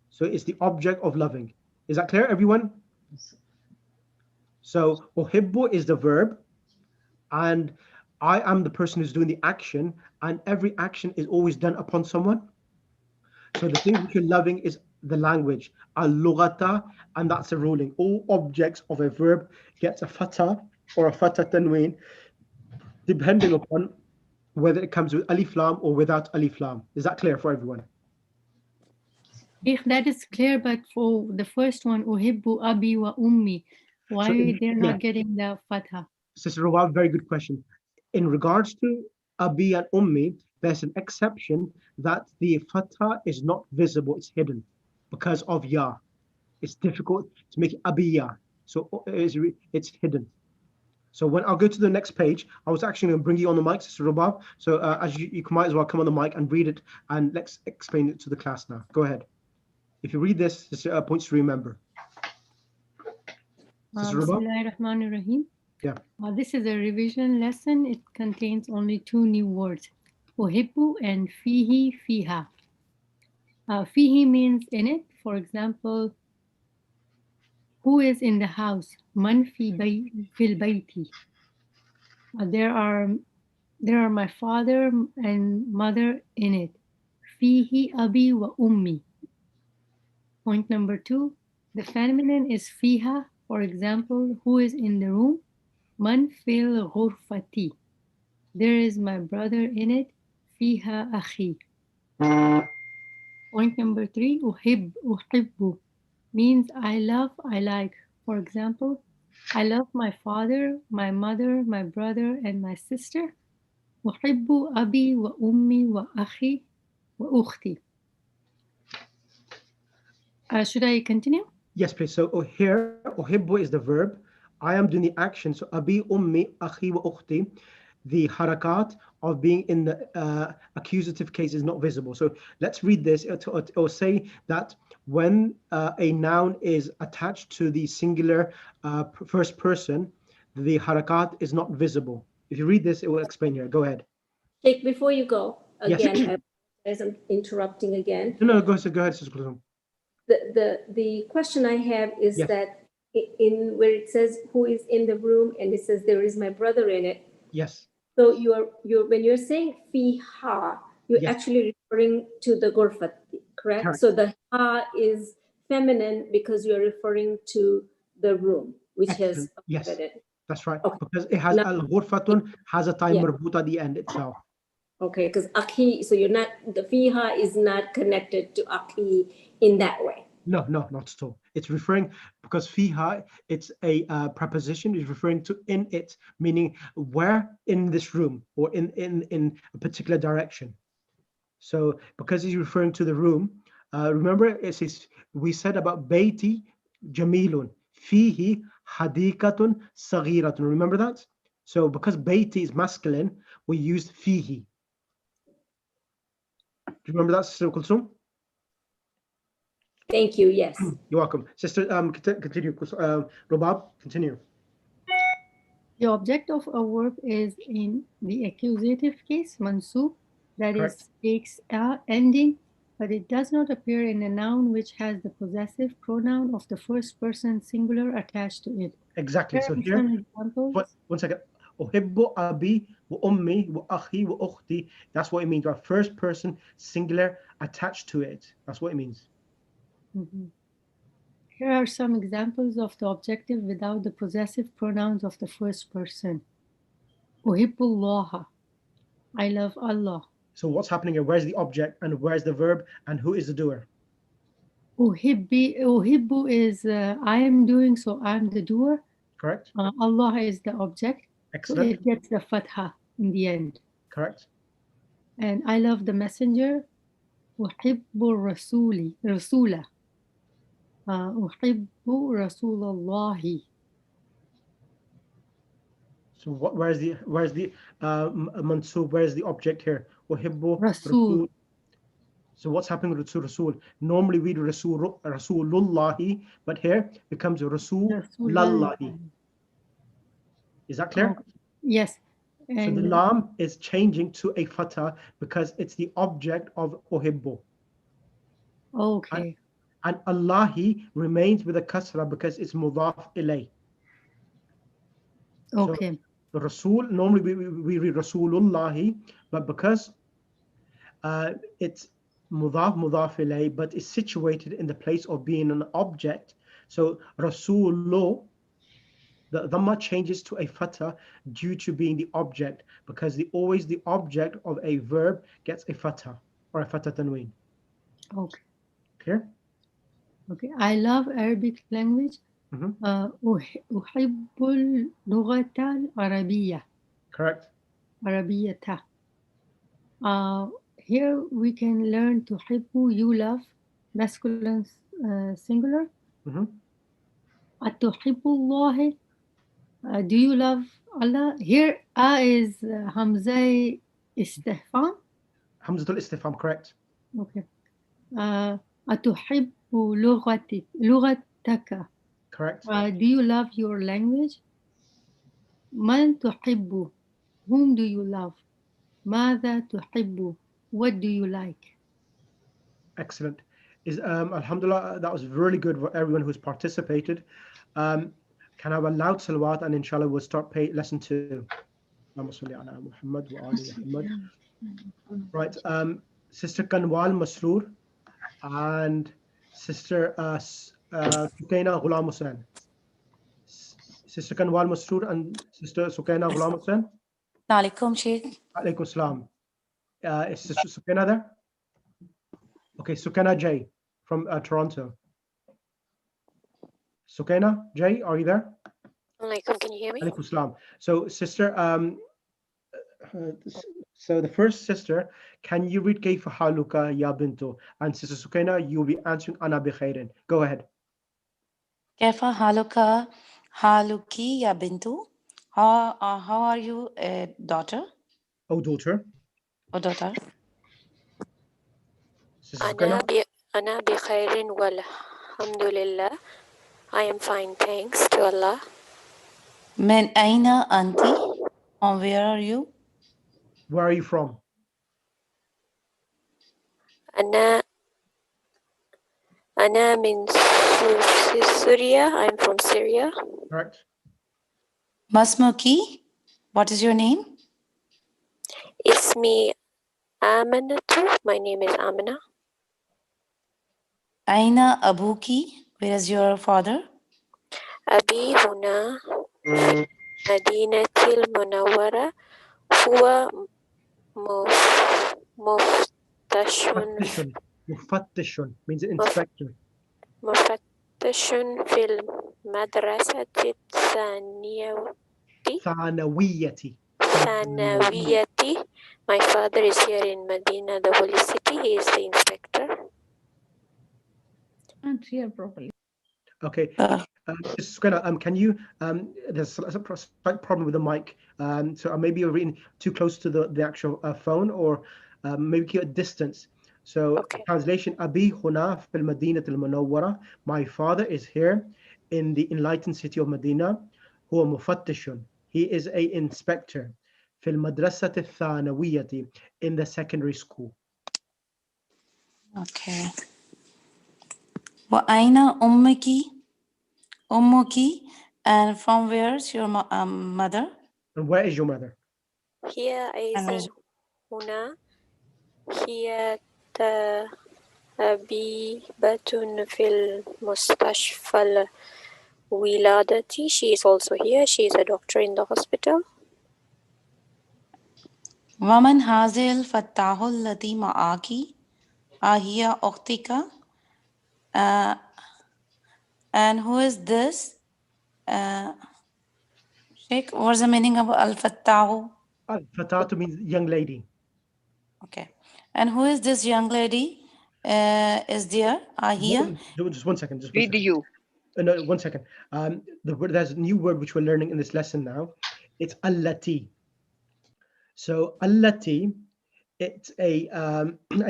So it's the object of loving. Is that clear, everyone? So uhibbu is the verb, and I am the person who's doing the action, and every action is always done upon someone. So the thing which you're loving is the language, al-lughata, and that's a ruling. All objects of a verb gets a fatha or a fatha tanween, depending upon whether it comes with alif lam or without alif lam. Is that clear for everyone? If that is clear, but for the first one, uhibbu abi wa ummi, why they're not getting the fatha? Sister Rawab, very good question. In regards to abi and ummi, there's an exception that the fatha is not visible, it's hidden because of ya. It's difficult to make abiya, so it's hidden. So when I'll go to the next page, I was actually going to bring you on the mic, Sister Rawab. So as you might as well come on the mic and read it, and let's explain it to the class now. Go ahead. If you read this, points to remember. Bismillahirrahmanirrahim. Yeah. This is a revision lesson. It contains only 2 new words, uhibbu and fihi, fiha. Fihi means in it. For example, who is in the house? Man fi fil bayti. There are my father and mother in it. Fihi abi wa ummi. Point number 2, the feminine is fiha. For example, who is in the room? Man fil ghurfati. There is my brother in it. Fiha akhi. Point number 3, uhibbu means I love, I like. For example, I love my father, my mother, my brother, and my sister. uhibbu abi wa ummi wa akhi wa ukhti. Should I continue? Yes, please. So here, uhibbu is the verb. I am doing the action. So abi, ummi, akhi wa ukhti. The harakat of being in the accusative case is not visible. So let's read this. It will say that when a noun is attached to the singular first person, the harakat is not visible. If you read this, it will explain here. Go ahead. Sheikh, before you go, Yes. again, as I'm interrupting again. No, go ahead, Sister Kulthum. The question I have is Yes. that in where it says who is in the room and it says there is my brother in it. Yes. So you're when you're saying fiha, you're Yes. actually referring to the ghurfat, correct? Correct. So the ha is feminine because you're referring to the room, which has Excellent. Yes. it. That's right. Okay. Because it has Now- al-ghurfatun has a time Yeah. marbut at the end itself. Okay, because akhi, so you're not, the fiha is not connected to akhi in that way. No, not at all. It's referring, because fiha, it's a preposition, is referring to in it, meaning where in this room or in a particular direction. So because he's referring to the room, remember it says, we said about Baiti Jamilun, fihi hadikatun saghiratun. Remember that? So because Baiti is masculine, we used fihi. Do you remember that, Sister Kulthum? Thank you, yes. You're welcome. Sister, continue. Robab, continue. The object of a verb is in the accusative case, mansub, that Correct. is, takes a ending, but it does not appear in a noun which has the possessive pronoun of the first person singular attached to it. Exactly. So Here are here, some examples. one second. Uhibbu abi wa ummi wa akhi wa ukhti. That's what it means. Our first person singular attached to it. That's what it means. Mhm. Here are some examples of the objective without the possessive pronouns of the first person. Uhibbullaha. I love Allah. So what's happening here? Where's the object and where's the verb and who is the doer? Uhibbu is I am doing, so I'm the doer. Correct. Allah is the object. Excellent. So it gets the fatha in the end. Correct. And I love the messenger. Uhibbu rasula. Uhibbu rasulallahi. So where's the mansub? Where's the object here? Uhibbu Rasul. So what's happening with Rasul? Normally we do Rasulullahi, but here it becomes Rasulallahi. Is that clear? Oh, yes. So the And lam is changing to a fatah because it's the object of uhibbu. okay. And Allahi remains with a kasra because it's mudaf ilay. Okay. So Rasul, normally we read Rasulullahi, but because it's mudaf ilay, but it's situated in the place of being an object. So Rasulu, the dhamma changes to a fatah due to being the object, because always the object of a verb gets a fatah or a fatah tanween. Okay. Clear? Okay. I love Arabic language. أحب اللغة العربية. Correct. عربية. Here we can learn تحب, you love, masculine singular. أتحب الله. Do you love Allah? Here is Hamza Istifham. Hamzatul Istifham, correct. Okay. أتحب لغتك. Correct. Do you love your language? من تحب? Whom do you love? ماذا تحب? What do you like? Excellent. Alhamdulillah, that was really good for everyone who's participated. Can I have a loud salawat, and inshallah we'll start lesson 2. Right, Sister Kanwal Masroor and Sister Sukaina Ghulam Hussain. Sister Kanwal Masroor and Sister Sukaina Ghulam Hussain. Alaikum, Sheikh. Alaikum Salam. Is Sister Sukaina there? Okay, Sukaina J from Toronto. Sukaina J, are you there? Alaikum, can you hear me? Alaikum Salam. So, sister, so the first sister, can you read Kayfa Haluka Ya Bintu? And Sister Sukaina, you'll be answering Ana bi khairin. Go ahead. Kaifa haluka haluki ya bintu? How are you, daughter? Oh, daughter. Oh, daughter. Sister Sukaina. Ana bi khairin walhamdulillah. I am fine, thanks to Allah. Min aina anti? From where are you? Where are you from? Ana min Syria. I'm from Syria. Correct. Masmuki, what is your name? Ismi Aminatu. My name is Amina. Aina abuki, where is your father? Abi huna Madinatil Munawwara. Huwa muftashun. Mufattishun means inspector. Mufattashun fil madrasati Thanawiyati. Thanawiyati. My father is here in Medina, the holy city. He is the inspector. Can't hear properly. Okay. Sukaina, can you, there's a slight problem with the mic. So maybe you're reading too close to the actual phone, or maybe keep a distance. So translation, Abi huna fil Madinat al-Munawwara. My father is here in the enlightened city of Medina. Huwa mufattishun. He is a inspector. Fil madrasat al-Thanawiyati, in the secondary school. Okay. Wa aina ummuki? Ummuki, and from where's your mother? And where is your mother? Here is huna. Here Habibatun fil mustashfal wiladati. She is also here. She is a doctor in the hospital. Waman hazil fattahul lati ma'aki ahiya ukhtika. And who is this? Sheikh, what's the meaning of al-fattahu? Al-fatatu means young lady. Okay. And who is this young lady? Is there? Ahiya? Just one second. With you. No, 1 second. There's a new word which we're learning in this lesson now. It's allati. So allati, it's a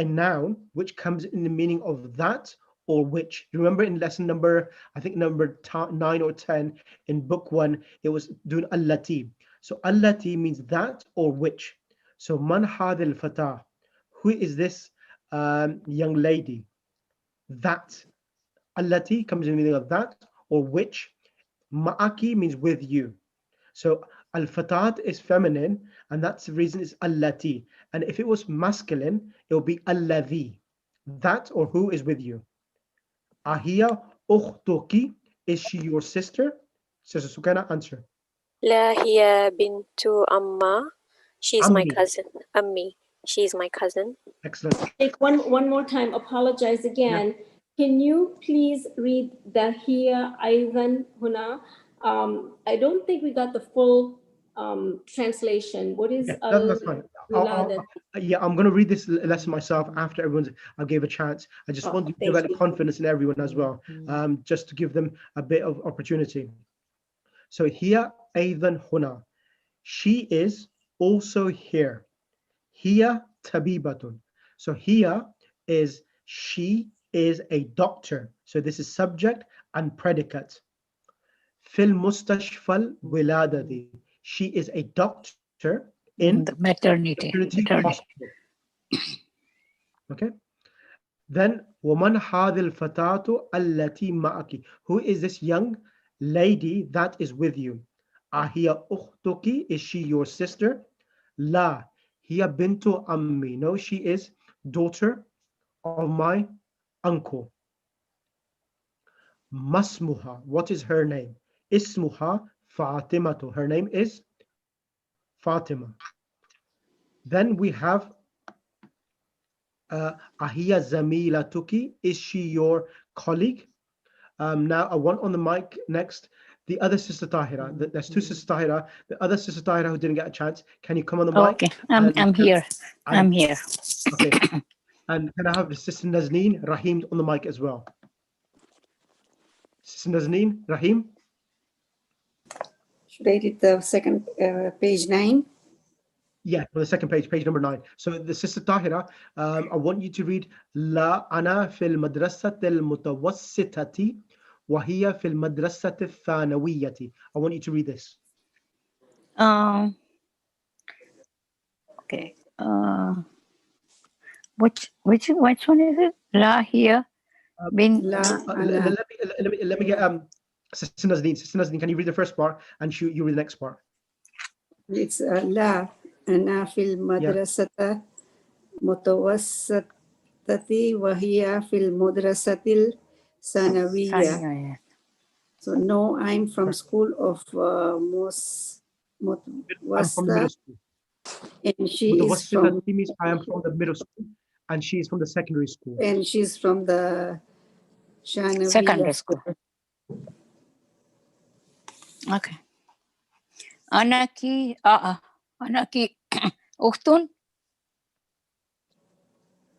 noun which comes in the meaning of that or which. Remember in lesson number, I think number 9 or 10 in book 1, it was doing allati. So allati means that or which. So man hadil fatah, who is this young lady? That. Allati comes in the meaning of that or which. Ma'aki means with you. So al-fatat is feminine, and that's the reason it's allati. And if it was masculine, it will be alladhi. That or who is with you. Ahiya ukhtuki, is she your sister? Sister Sukaina, answer. La hiya bintu amma. She's my Ammi. cousin. Ammi. She's my cousin. Excellent. Take one more time, apologize again. Can you please read the here, Ivan, Huna? I don't think we got the full translation. What is That's fine. I'm going to read this lesson myself after I gave a chance. I just want to develop confidence in everyone as well, just to give them a bit of opportunity. So here, Aidan Huna. She is also here. Here, Tabibatun. So here is she is a doctor. So this is subject and predicate. Fil mustashfal wiladati. She is a doctor in the maternity hospital. Okay. Then woman hadil fatatu allati ma'aki. Who is this young lady that is with you? Ahiya ukhtuki, is she your sister? La hiya bintu ammi. No, she is daughter of my uncle. Masmuha. What is her name? Ismuha Fatimatu. Her name is Fatima. Then we have Ahiya Zamilatuki. Is she your colleague? Now I want on the mic next the other sister Tahira. There's two sisters Tahira. The other sister Tahira who didn't get a chance. Can you come on the mic? Okay, I'm here. I'm here. Okay. And can I have the sister Nazneen Rahim on the mic as well? Sister Nazneen Rahim. Should I read the second page 9? Yeah, for the second page, page number 9. So the sister Tahira, I want you to read La ana fil madrasatil mutawassitati wa hiya fil madrasatil thanawiyati. I want you to read this. Okay. Which one is it? La here. Bin Let me get Sister Nazneen. Sister Nazneen, can you read the first part and you read the next part? It's La ana fil madrasata mutawassatati wa hiya fil madrasatil sanawiyya. So no, I'm from school of Mutawassa, and she is from. Means I am from the middle school, and she is from the secondary school. And she's from the Shanawiya secondary school. Okay. Anaki Uhtun.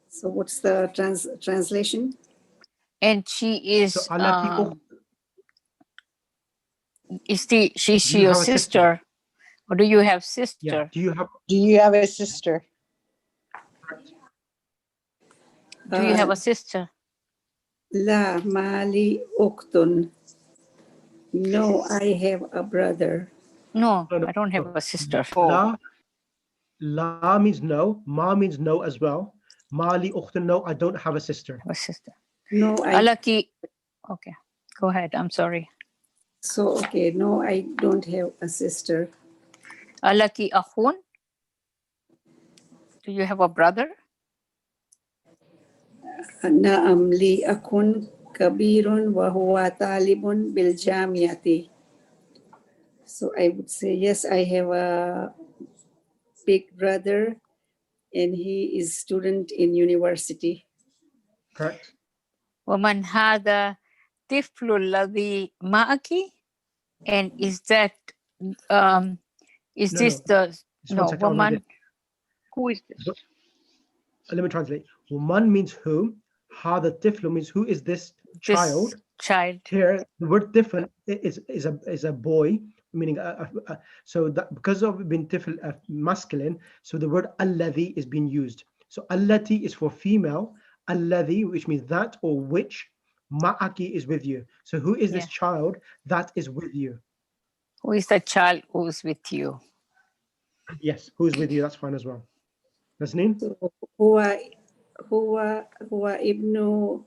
So what's the translation? And she is So, she's your sister, or do you have sister? Yeah. Do you have a sister? Do you have a sister? La mali uktun. No, I have a brother. No, I don't have a sister. La means no. Ma means no as well. Mali uktun, no, I don't have a sister. A sister. No, Alaki. Okay, go ahead. I'm sorry. So, okay, no, I don't have a sister. Alaki akhun. Do you have a brother? Na'am li akun kabirun wa huwa talibun bil jamiyati. So I would say, yes, I have a big brother and he is student in university. Correct. وَمَنْ هَذَا طِفْلُ الَّذِي مَعَكِ. And is that, is this the, no, woman? Who is this? Let me translate. Woman means who. Hada tiflu means who is this child. Child. Here, the word tifl is a boy, meaning so that because of being tifl masculine, so the word alladhi is being used. So allati is for female, alladhi, which means that or which, ma'aki is with you. So who is this child that is with you? Who is the child who's with you? Yes, who is with you? That's fine as well. Nazneen? Huwa ibnu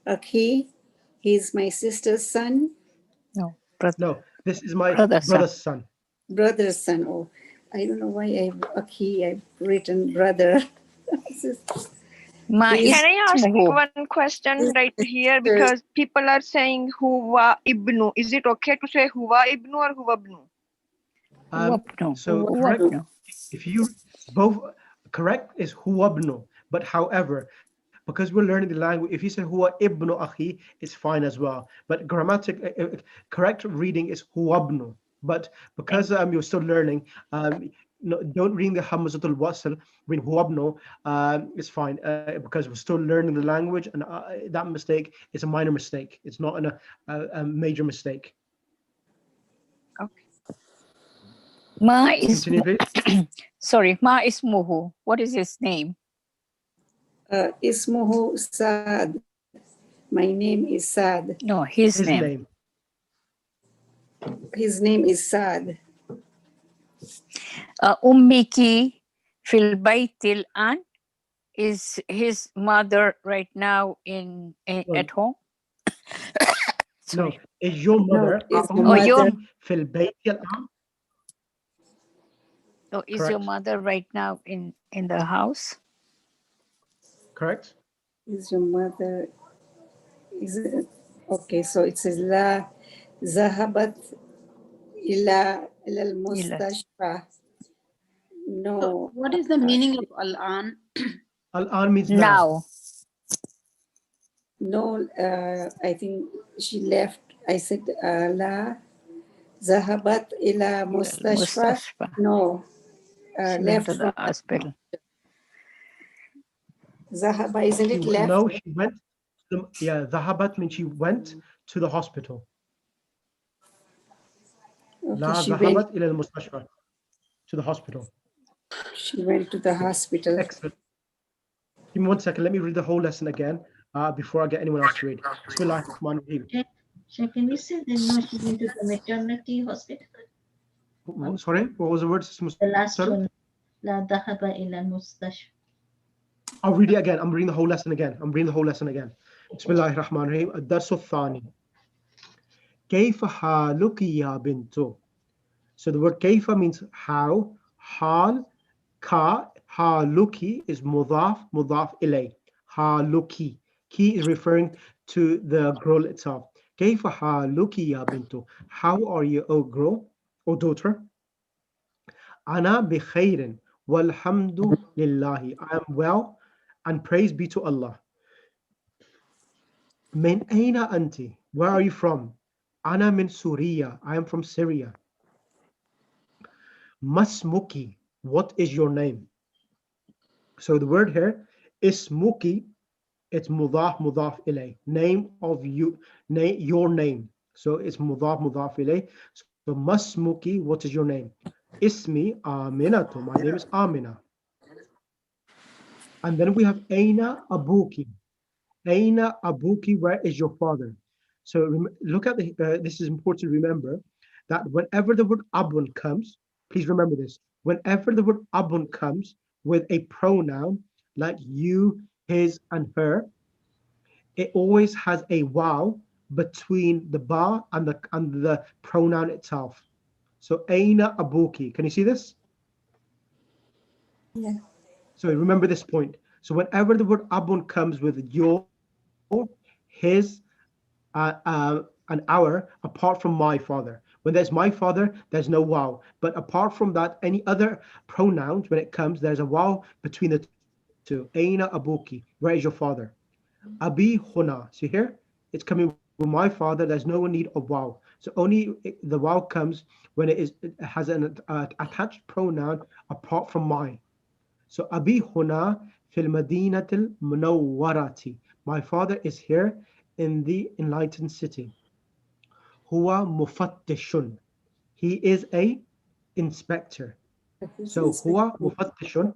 akhi. He's my sister's son. No, no, this is my brother's son. Brother's son. Oh, I don't know why I've written brother. Can I ask one question right here? Because people are saying Huwa Ibnu. Is it okay to say Huwa Ibnu or Huwa Ibnu? So correct, if you both correct is Huwabnu, but however, because we're learning the language, if you say Huwa Ibnu Akhi, it's fine as well. But correct reading is Huwabnu. But because you're still learning, no, don't read the Hamazatul Wasl, read Huwabnu, it's fine because we're still learning the language, and that mistake is a minor mistake. It's not a major mistake. Okay. Ma is sorry, Ma ismuhu. What is his name? Ismuhu Saad. My name is Saad. No, his name. His name is Saad. Ummiki fil baytil an. Is his mother right now at home? No, is your mother fil baytil an? So is your mother right now in the house? Correct. Is your mother? Is it? Okay, so it says La Zahabat ila al-mustashfa. No. What is the meaning of al-an? Al-an means Now. No, I think she left. I said La Zahabat ila mustashfa. Mustashfa. No, She went left to the from hospital. Zahaba, isn't it left? No, she went. Yeah, Zahabat means she went to the hospital. La she Zahabat ila al-mustashfa, to the hospital. She went to the hospital. Excellent. Give me 1 second. Let me read the whole lesson again before I get anyone else to read. Bismillahirrahmanirrahim. So can we say that no, she went to the maternity hospital? Sorry, what was the word? The last one. La dhahaba ila mustashfa. I'll read it again. I'm reading the whole lesson again. Bismillahirrahmanirrahim. الدرس الثاني. كيف حالك يا بنت? So the word kaifa means how. Hal, ka, haluki is mudaf ilay. Haluki. Ki is referring to the girl itself. Kaifa haluki ya bintu? How are you, O girl, O daughter? Ana bi khairin walhamdu lillahi. I am well and praise be to Allah. Min aina anti? Where are you from? Ana min Suriya. I am from Syria. Masmuki, what is your name? So the word here, ismuki, it's mudaf ilay, name of you, your name. So it's mudaf ilay. So masmuki, what is your name? Ismi Aminatu, my name is Amina. And then we have Aina Abuki. Aina Abuki, where is your father? So look at this is important to remember that whenever the word abun comes, please remember this. Whenever the word abun comes with a pronoun like you, his, and her, it always has a waw between the ba and the pronoun itself. So aina abuki. Can you see this? Yeah. So remember this point. So whenever the word abun comes with your, his, and our, apart from my father. When there's my father, there's no waw. But apart from that, any other pronouns, when it comes, there's a waw between the two. Aina abuki, where is your father? Abi huna. See here? It's coming with my father. There's no need of waw. So only the waw comes when it has an attached pronoun apart from my. So Abi huna fil madinatil munawwarati. My father is here in the enlightened city. Huwa mufattishun. He is a inspector. So huwa mufattishun,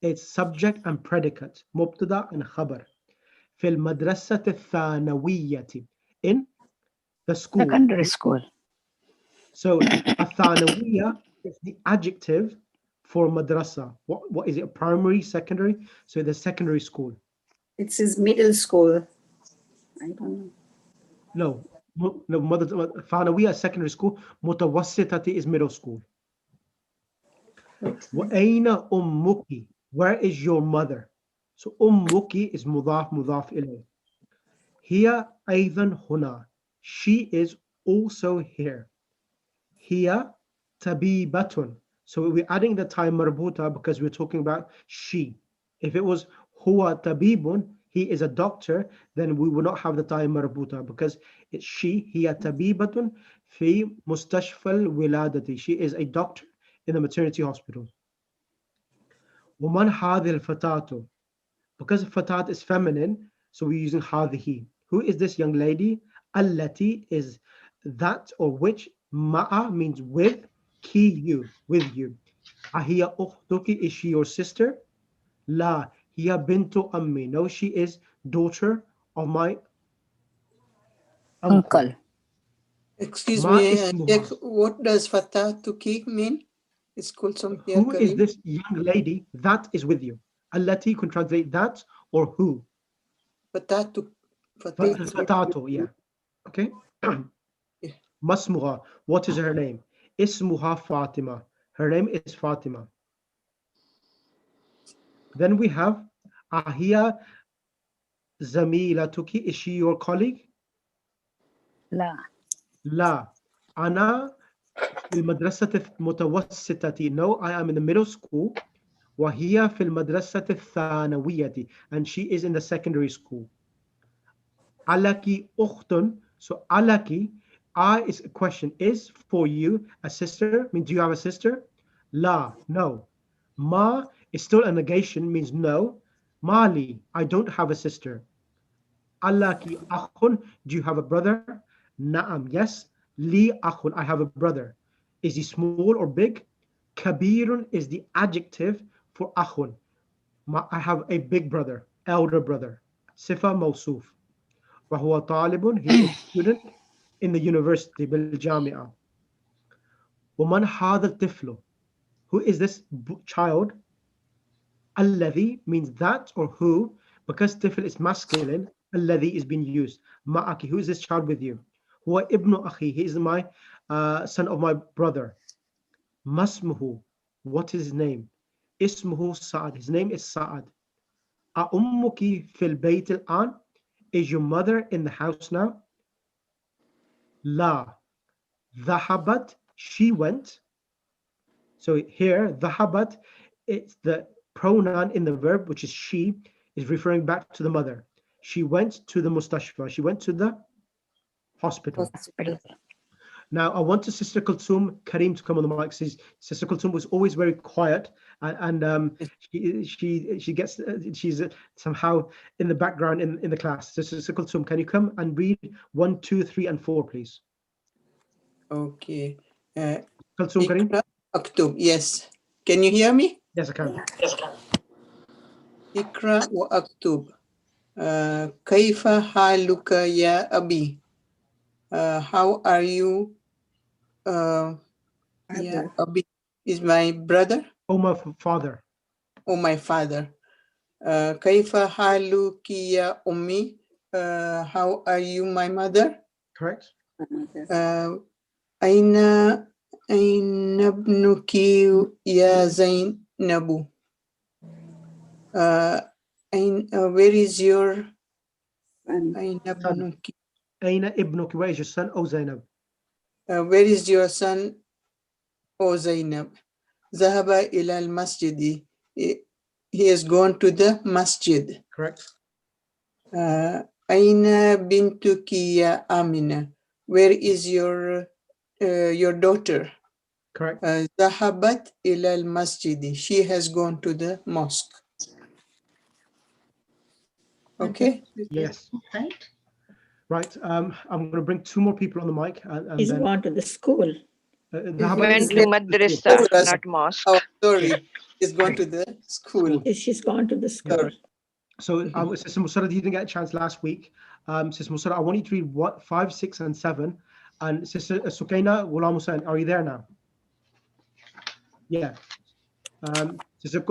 it's subject and predicate, mubtada and khabar. Fil madrasati thanawiyyati, in the school. Secondary school. So a thanawiyya is the adjective for madrasa. What is it? Primary, secondary? So the secondary school. It says middle school. I don't know. No, Thanawiya is secondary school. Mutawassitati is middle school. Wa aina ummuki? Where is your mother? So ummuki is mudaf ilay. Hiya aydan huna. She is also here. Hiya tabibatun. So we're adding the time marbuta because we're talking about she. If it was huwa tabibun, he is a doctor, then we will not have the time marbuta because it's she. Hiya tabibatun fi mustashfal wiladati. She is a doctor in the maternity hospital. Woman hadil fatatu. Because fatat is feminine, so we're using hadhihi. Who is this young lady? Allati is that or which. Ma'a means with. Ki you, with you. Ahiya ukhtuki, is she your sister? La, hiya bintu ammi. No, she is daughter of my uncle. Excuse Ma me, ismuha. Sheikh, what does fatatuki mean? It's called some here. Who is this young lady that is with you? Allati, you can translate that or who. Fatatu. Fatatu, yeah. Okay. Masmuha, what is her name? Ismuha Fatima. Her name is Fatima. Then we have Ahiya Zamilatuki. Is she your colleague? لا. لا. أنا في المدرسة المتوسطة. No, I am in the middle school. وهي في المدرسة الثانوية. And she is in the secondary school. عليك أخت. So عليك, I is a question. Is for you a sister? Means do you have a sister? لا. No. Ma is still a negation, means no. Mali, I don't have a sister. Allaki akhun, do you have a brother? Naam, yes. Li akhun, I have a brother. Is he small or big? Kabirun is the adjective for akhun. I have a big brother, elder brother. Sifa mawsuf. وهو طالب, he is a student in the university بالجامعة. ومن هذا الطفل? Who is this child? الذي means that or who, because tifl is masculine, الذي is being used. Ma'aki, who is this child with you? هو ابن أخي, he is my son of my brother. Masmuhu, what is his name? Ismuhu Sa'ad, his name is Sa'ad. أأمك في البيت الآن? Is your mother in the house now? لا. ذهبت, she went. So here, ذهبت, it's the pronoun in the verb, which is she, is referring back to the mother. She went to the mustashfa. She went to the hospital. Now, I want Sister Kulthum Karim to come on the mic. Sister Kulthum was always very quiet, and she gets she's somehow in the background in the class. So, Sister Kulthum, can you come and read 1, 2, 3, and 4, please? Okay. Kulthum Karim. Aktub, yes. Can you hear me? Yes, I can. Ikra wa aktub. Kaifa haluka ya abi? How are you? Ya abi is my brother. Oh, my father. Oh, my father. Kaifa haluki ya ummi? How are you, my mother? Correct. Aina ibnuki ya Zainabu? Where is your Aina ibnuki? Aina ibnuki, where is your son? Oh, Zainab. Where is your son? Oh, Zainab. Zahaba ila al-masjidi. He has gone to the masjid. Correct. Aina bintuki ya Amina? Where is your daughter? Correct. Zahabat ila al-masjidi. She has gone to the mosque. Okay. Yes. Right. Right. I'm going to bring 2 more people on the mic. And He's then, gone to the school. Went to madrasa, not mosque. Oh, sorry. He's gone to the school. She's gone to the school. So, Sister Musara, you didn't get a chance last week. Sister Musara, I want you to read 5, 6, and 7. And Sister Sukaina Ghulam Hussain, are you there now? Yeah. Sister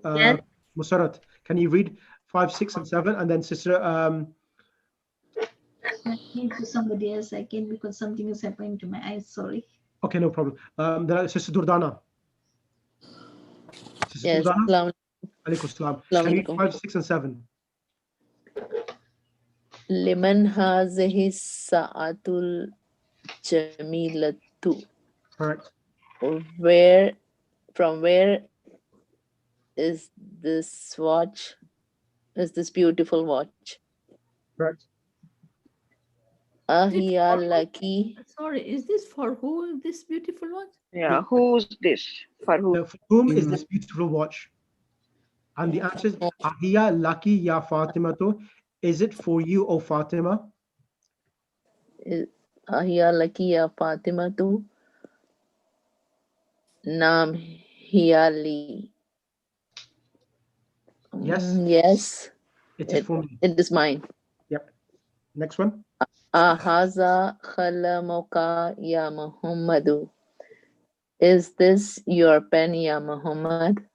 Yes. Musarat, can you read 5, 6, and 7? And then Sister I came to somebody else. I came because something is happening to my eyes. Sorry. okay, no problem. Then Sister Durdana. Sister Yes. Durdana? Alaikum salam. Can you read Alaikum. 5, 6, and 7? Liman hazihi sa'atul jamilatu. Correct. From where is this watch? Is this beautiful watch? Correct. Ahiya laki. Sorry, is this for who, this beautiful one? Yeah, who's this? For who? For whom is this beautiful watch? And the answer is Ahiya laki ya Fatimatu. Is it for you, O Fatima? Ahiya laki ya Fatimatu. Naam hiya li. Yes. Yes. It is for me. It is mine. Yep. Next one. Ahaza khalamuka ya Muhammadu. Is this your pen, ya Muhammad?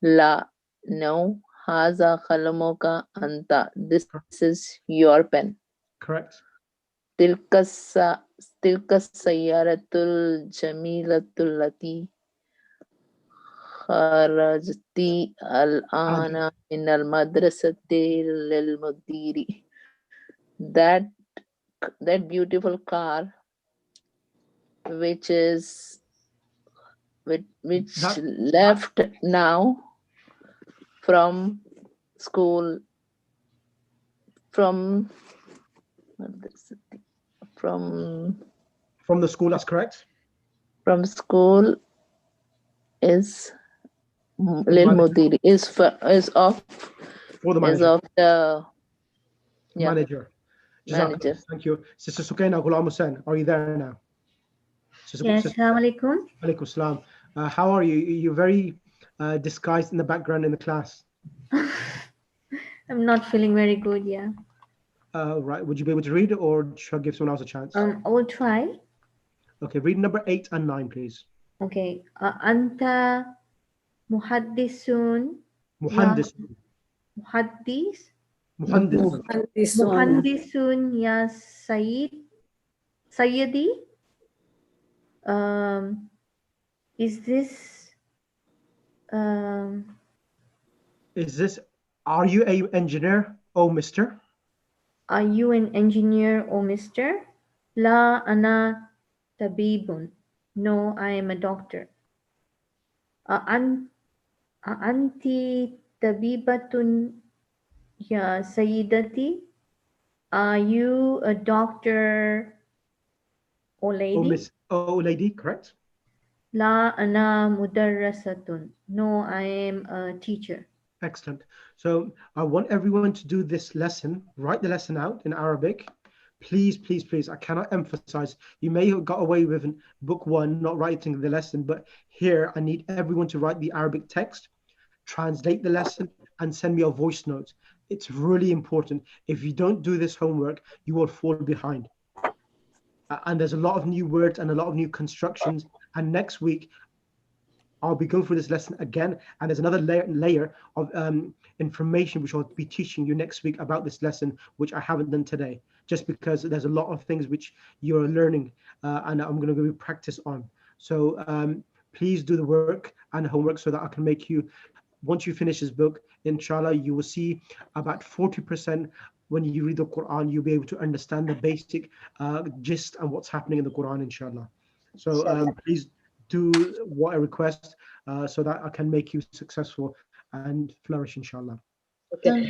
La. No. Haza khalamuka anta. This is your pen. Correct. Tilka sayyaratul jamilatul lati kharajti al-ana min al-madrasati lil-mudiri. That that beautiful car, which left now from school, from the school, that's correct. From school is Lil Mudiri, is of the manager. Manager. Thank you. Sister Sukaina Ghulam Hussain, are you there now? Yes, Assalamu alaikum. Alaikum salam. How are you? You're very disguised in the background in the class. I'm not feeling very good, yeah. Right, would you be able to read it, or should I give someone else a chance? I will try. Okay, read number 8 and 9, please. Okay. Anta muhaddisun. Muhandisun. Muhandisun ya Sayyidi. Is this are you an engineer, oh mister? Are you an engineer, oh mister? La ana tabibun. No, I am a doctor. Anti tabibatun ya sayyidati. Are you a doctor, oh lady? Oh lady, correct. La ana mudarrasatun. No, I am a teacher. Excellent. So I want everyone to do this lesson, write the lesson out in Arabic. Please, please, please, I cannot emphasize. You may have got away with in book 1 not writing the lesson, but here I need everyone to write the Arabic text, translate the lesson, and send me a voice note. It's really important. If you don't do this homework, you will fall behind. And there's a lot of new words and a lot of new constructions. And next week, I'll be going through this lesson again. And there's another layer of information which I'll be teaching you next week about this lesson, which I haven't done today, just because there's a lot of things which you're learning and I'm going to go practice on. So please do the work and homework so that I can make you, once you finish this book, inshallah, you will see about 40% when you read the Quran, you'll be able to understand the basic gist and what's happening in the Quran, inshallah. So please do what I request so that I can make you successful and flourish, inshallah. And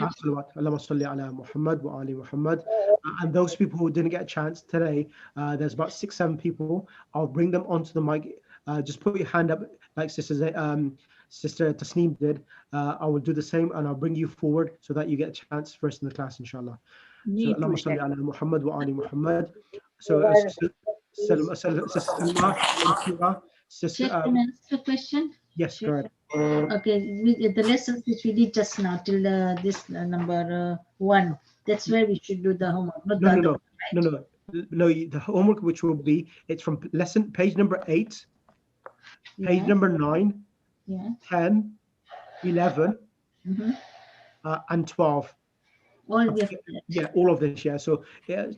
those people who didn't get a chance today, there's about 6-7 people. I'll bring them onto the mic. Just put your hand up like Sister Tasneem did. I will do the same and I'll bring you forward so that you get a chance first in the class, inshallah. So Allahumma salli ala Muhammad wa ali Muhammad. So Can I ask a question? Yes, go ahead. Okay, the lessons which we did just now till this number 1, that's where we should do the homework. Not No, the homework which will be, it's from lesson page number 8, page number 9, 10, 11, and 12. All all of this, yeah. So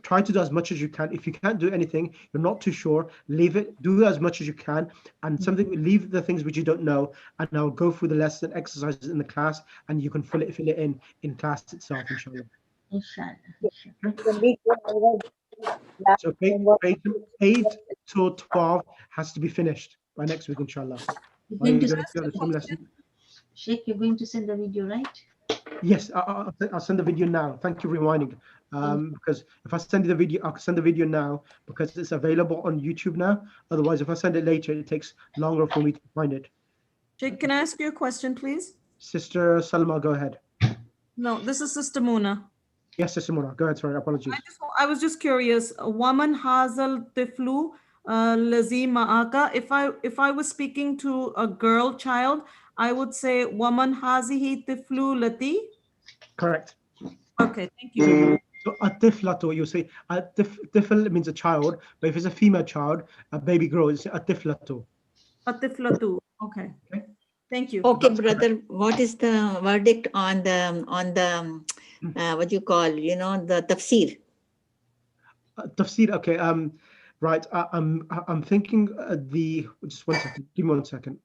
try to do as much as you can. If you can't do anything, you're not too sure, leave it, do as much as you can, and leave the things which you don't know, and I'll go through the lesson exercises in the class, and you can fill it in class itself, inshallah. So page 8 to 12 has to be finished by next week, inshallah. Sheikh, you're going to send the video, right? Yes, I'll send the video now. Thank you for reminding. Because if I send you the video, I'll send the video now because it's available on YouTube now. Otherwise, if I send it later, it takes longer for me to find it. Sheikh, can I ask you a question, please? Sister Salma, go ahead. No, this is Sister Muna. Yes, Sister Muna, go ahead. Sorry, apologies. I was just curious. Waman hazal tiflu lazima aka. If I was speaking to a girl child, I would say Waman hazihi tiflu lati. Correct. Okay, thank you. So a tiflatu, you say a tifl means a child, but if it's a female child, a baby girl, it's a tiflatu. A tiflatu. Okay. Thank you. Okay, brother. What is the verdict on the what you call, the tafsir? Tafsir. Okay. Right. I'm thinking just 1 second. Give me 1 second.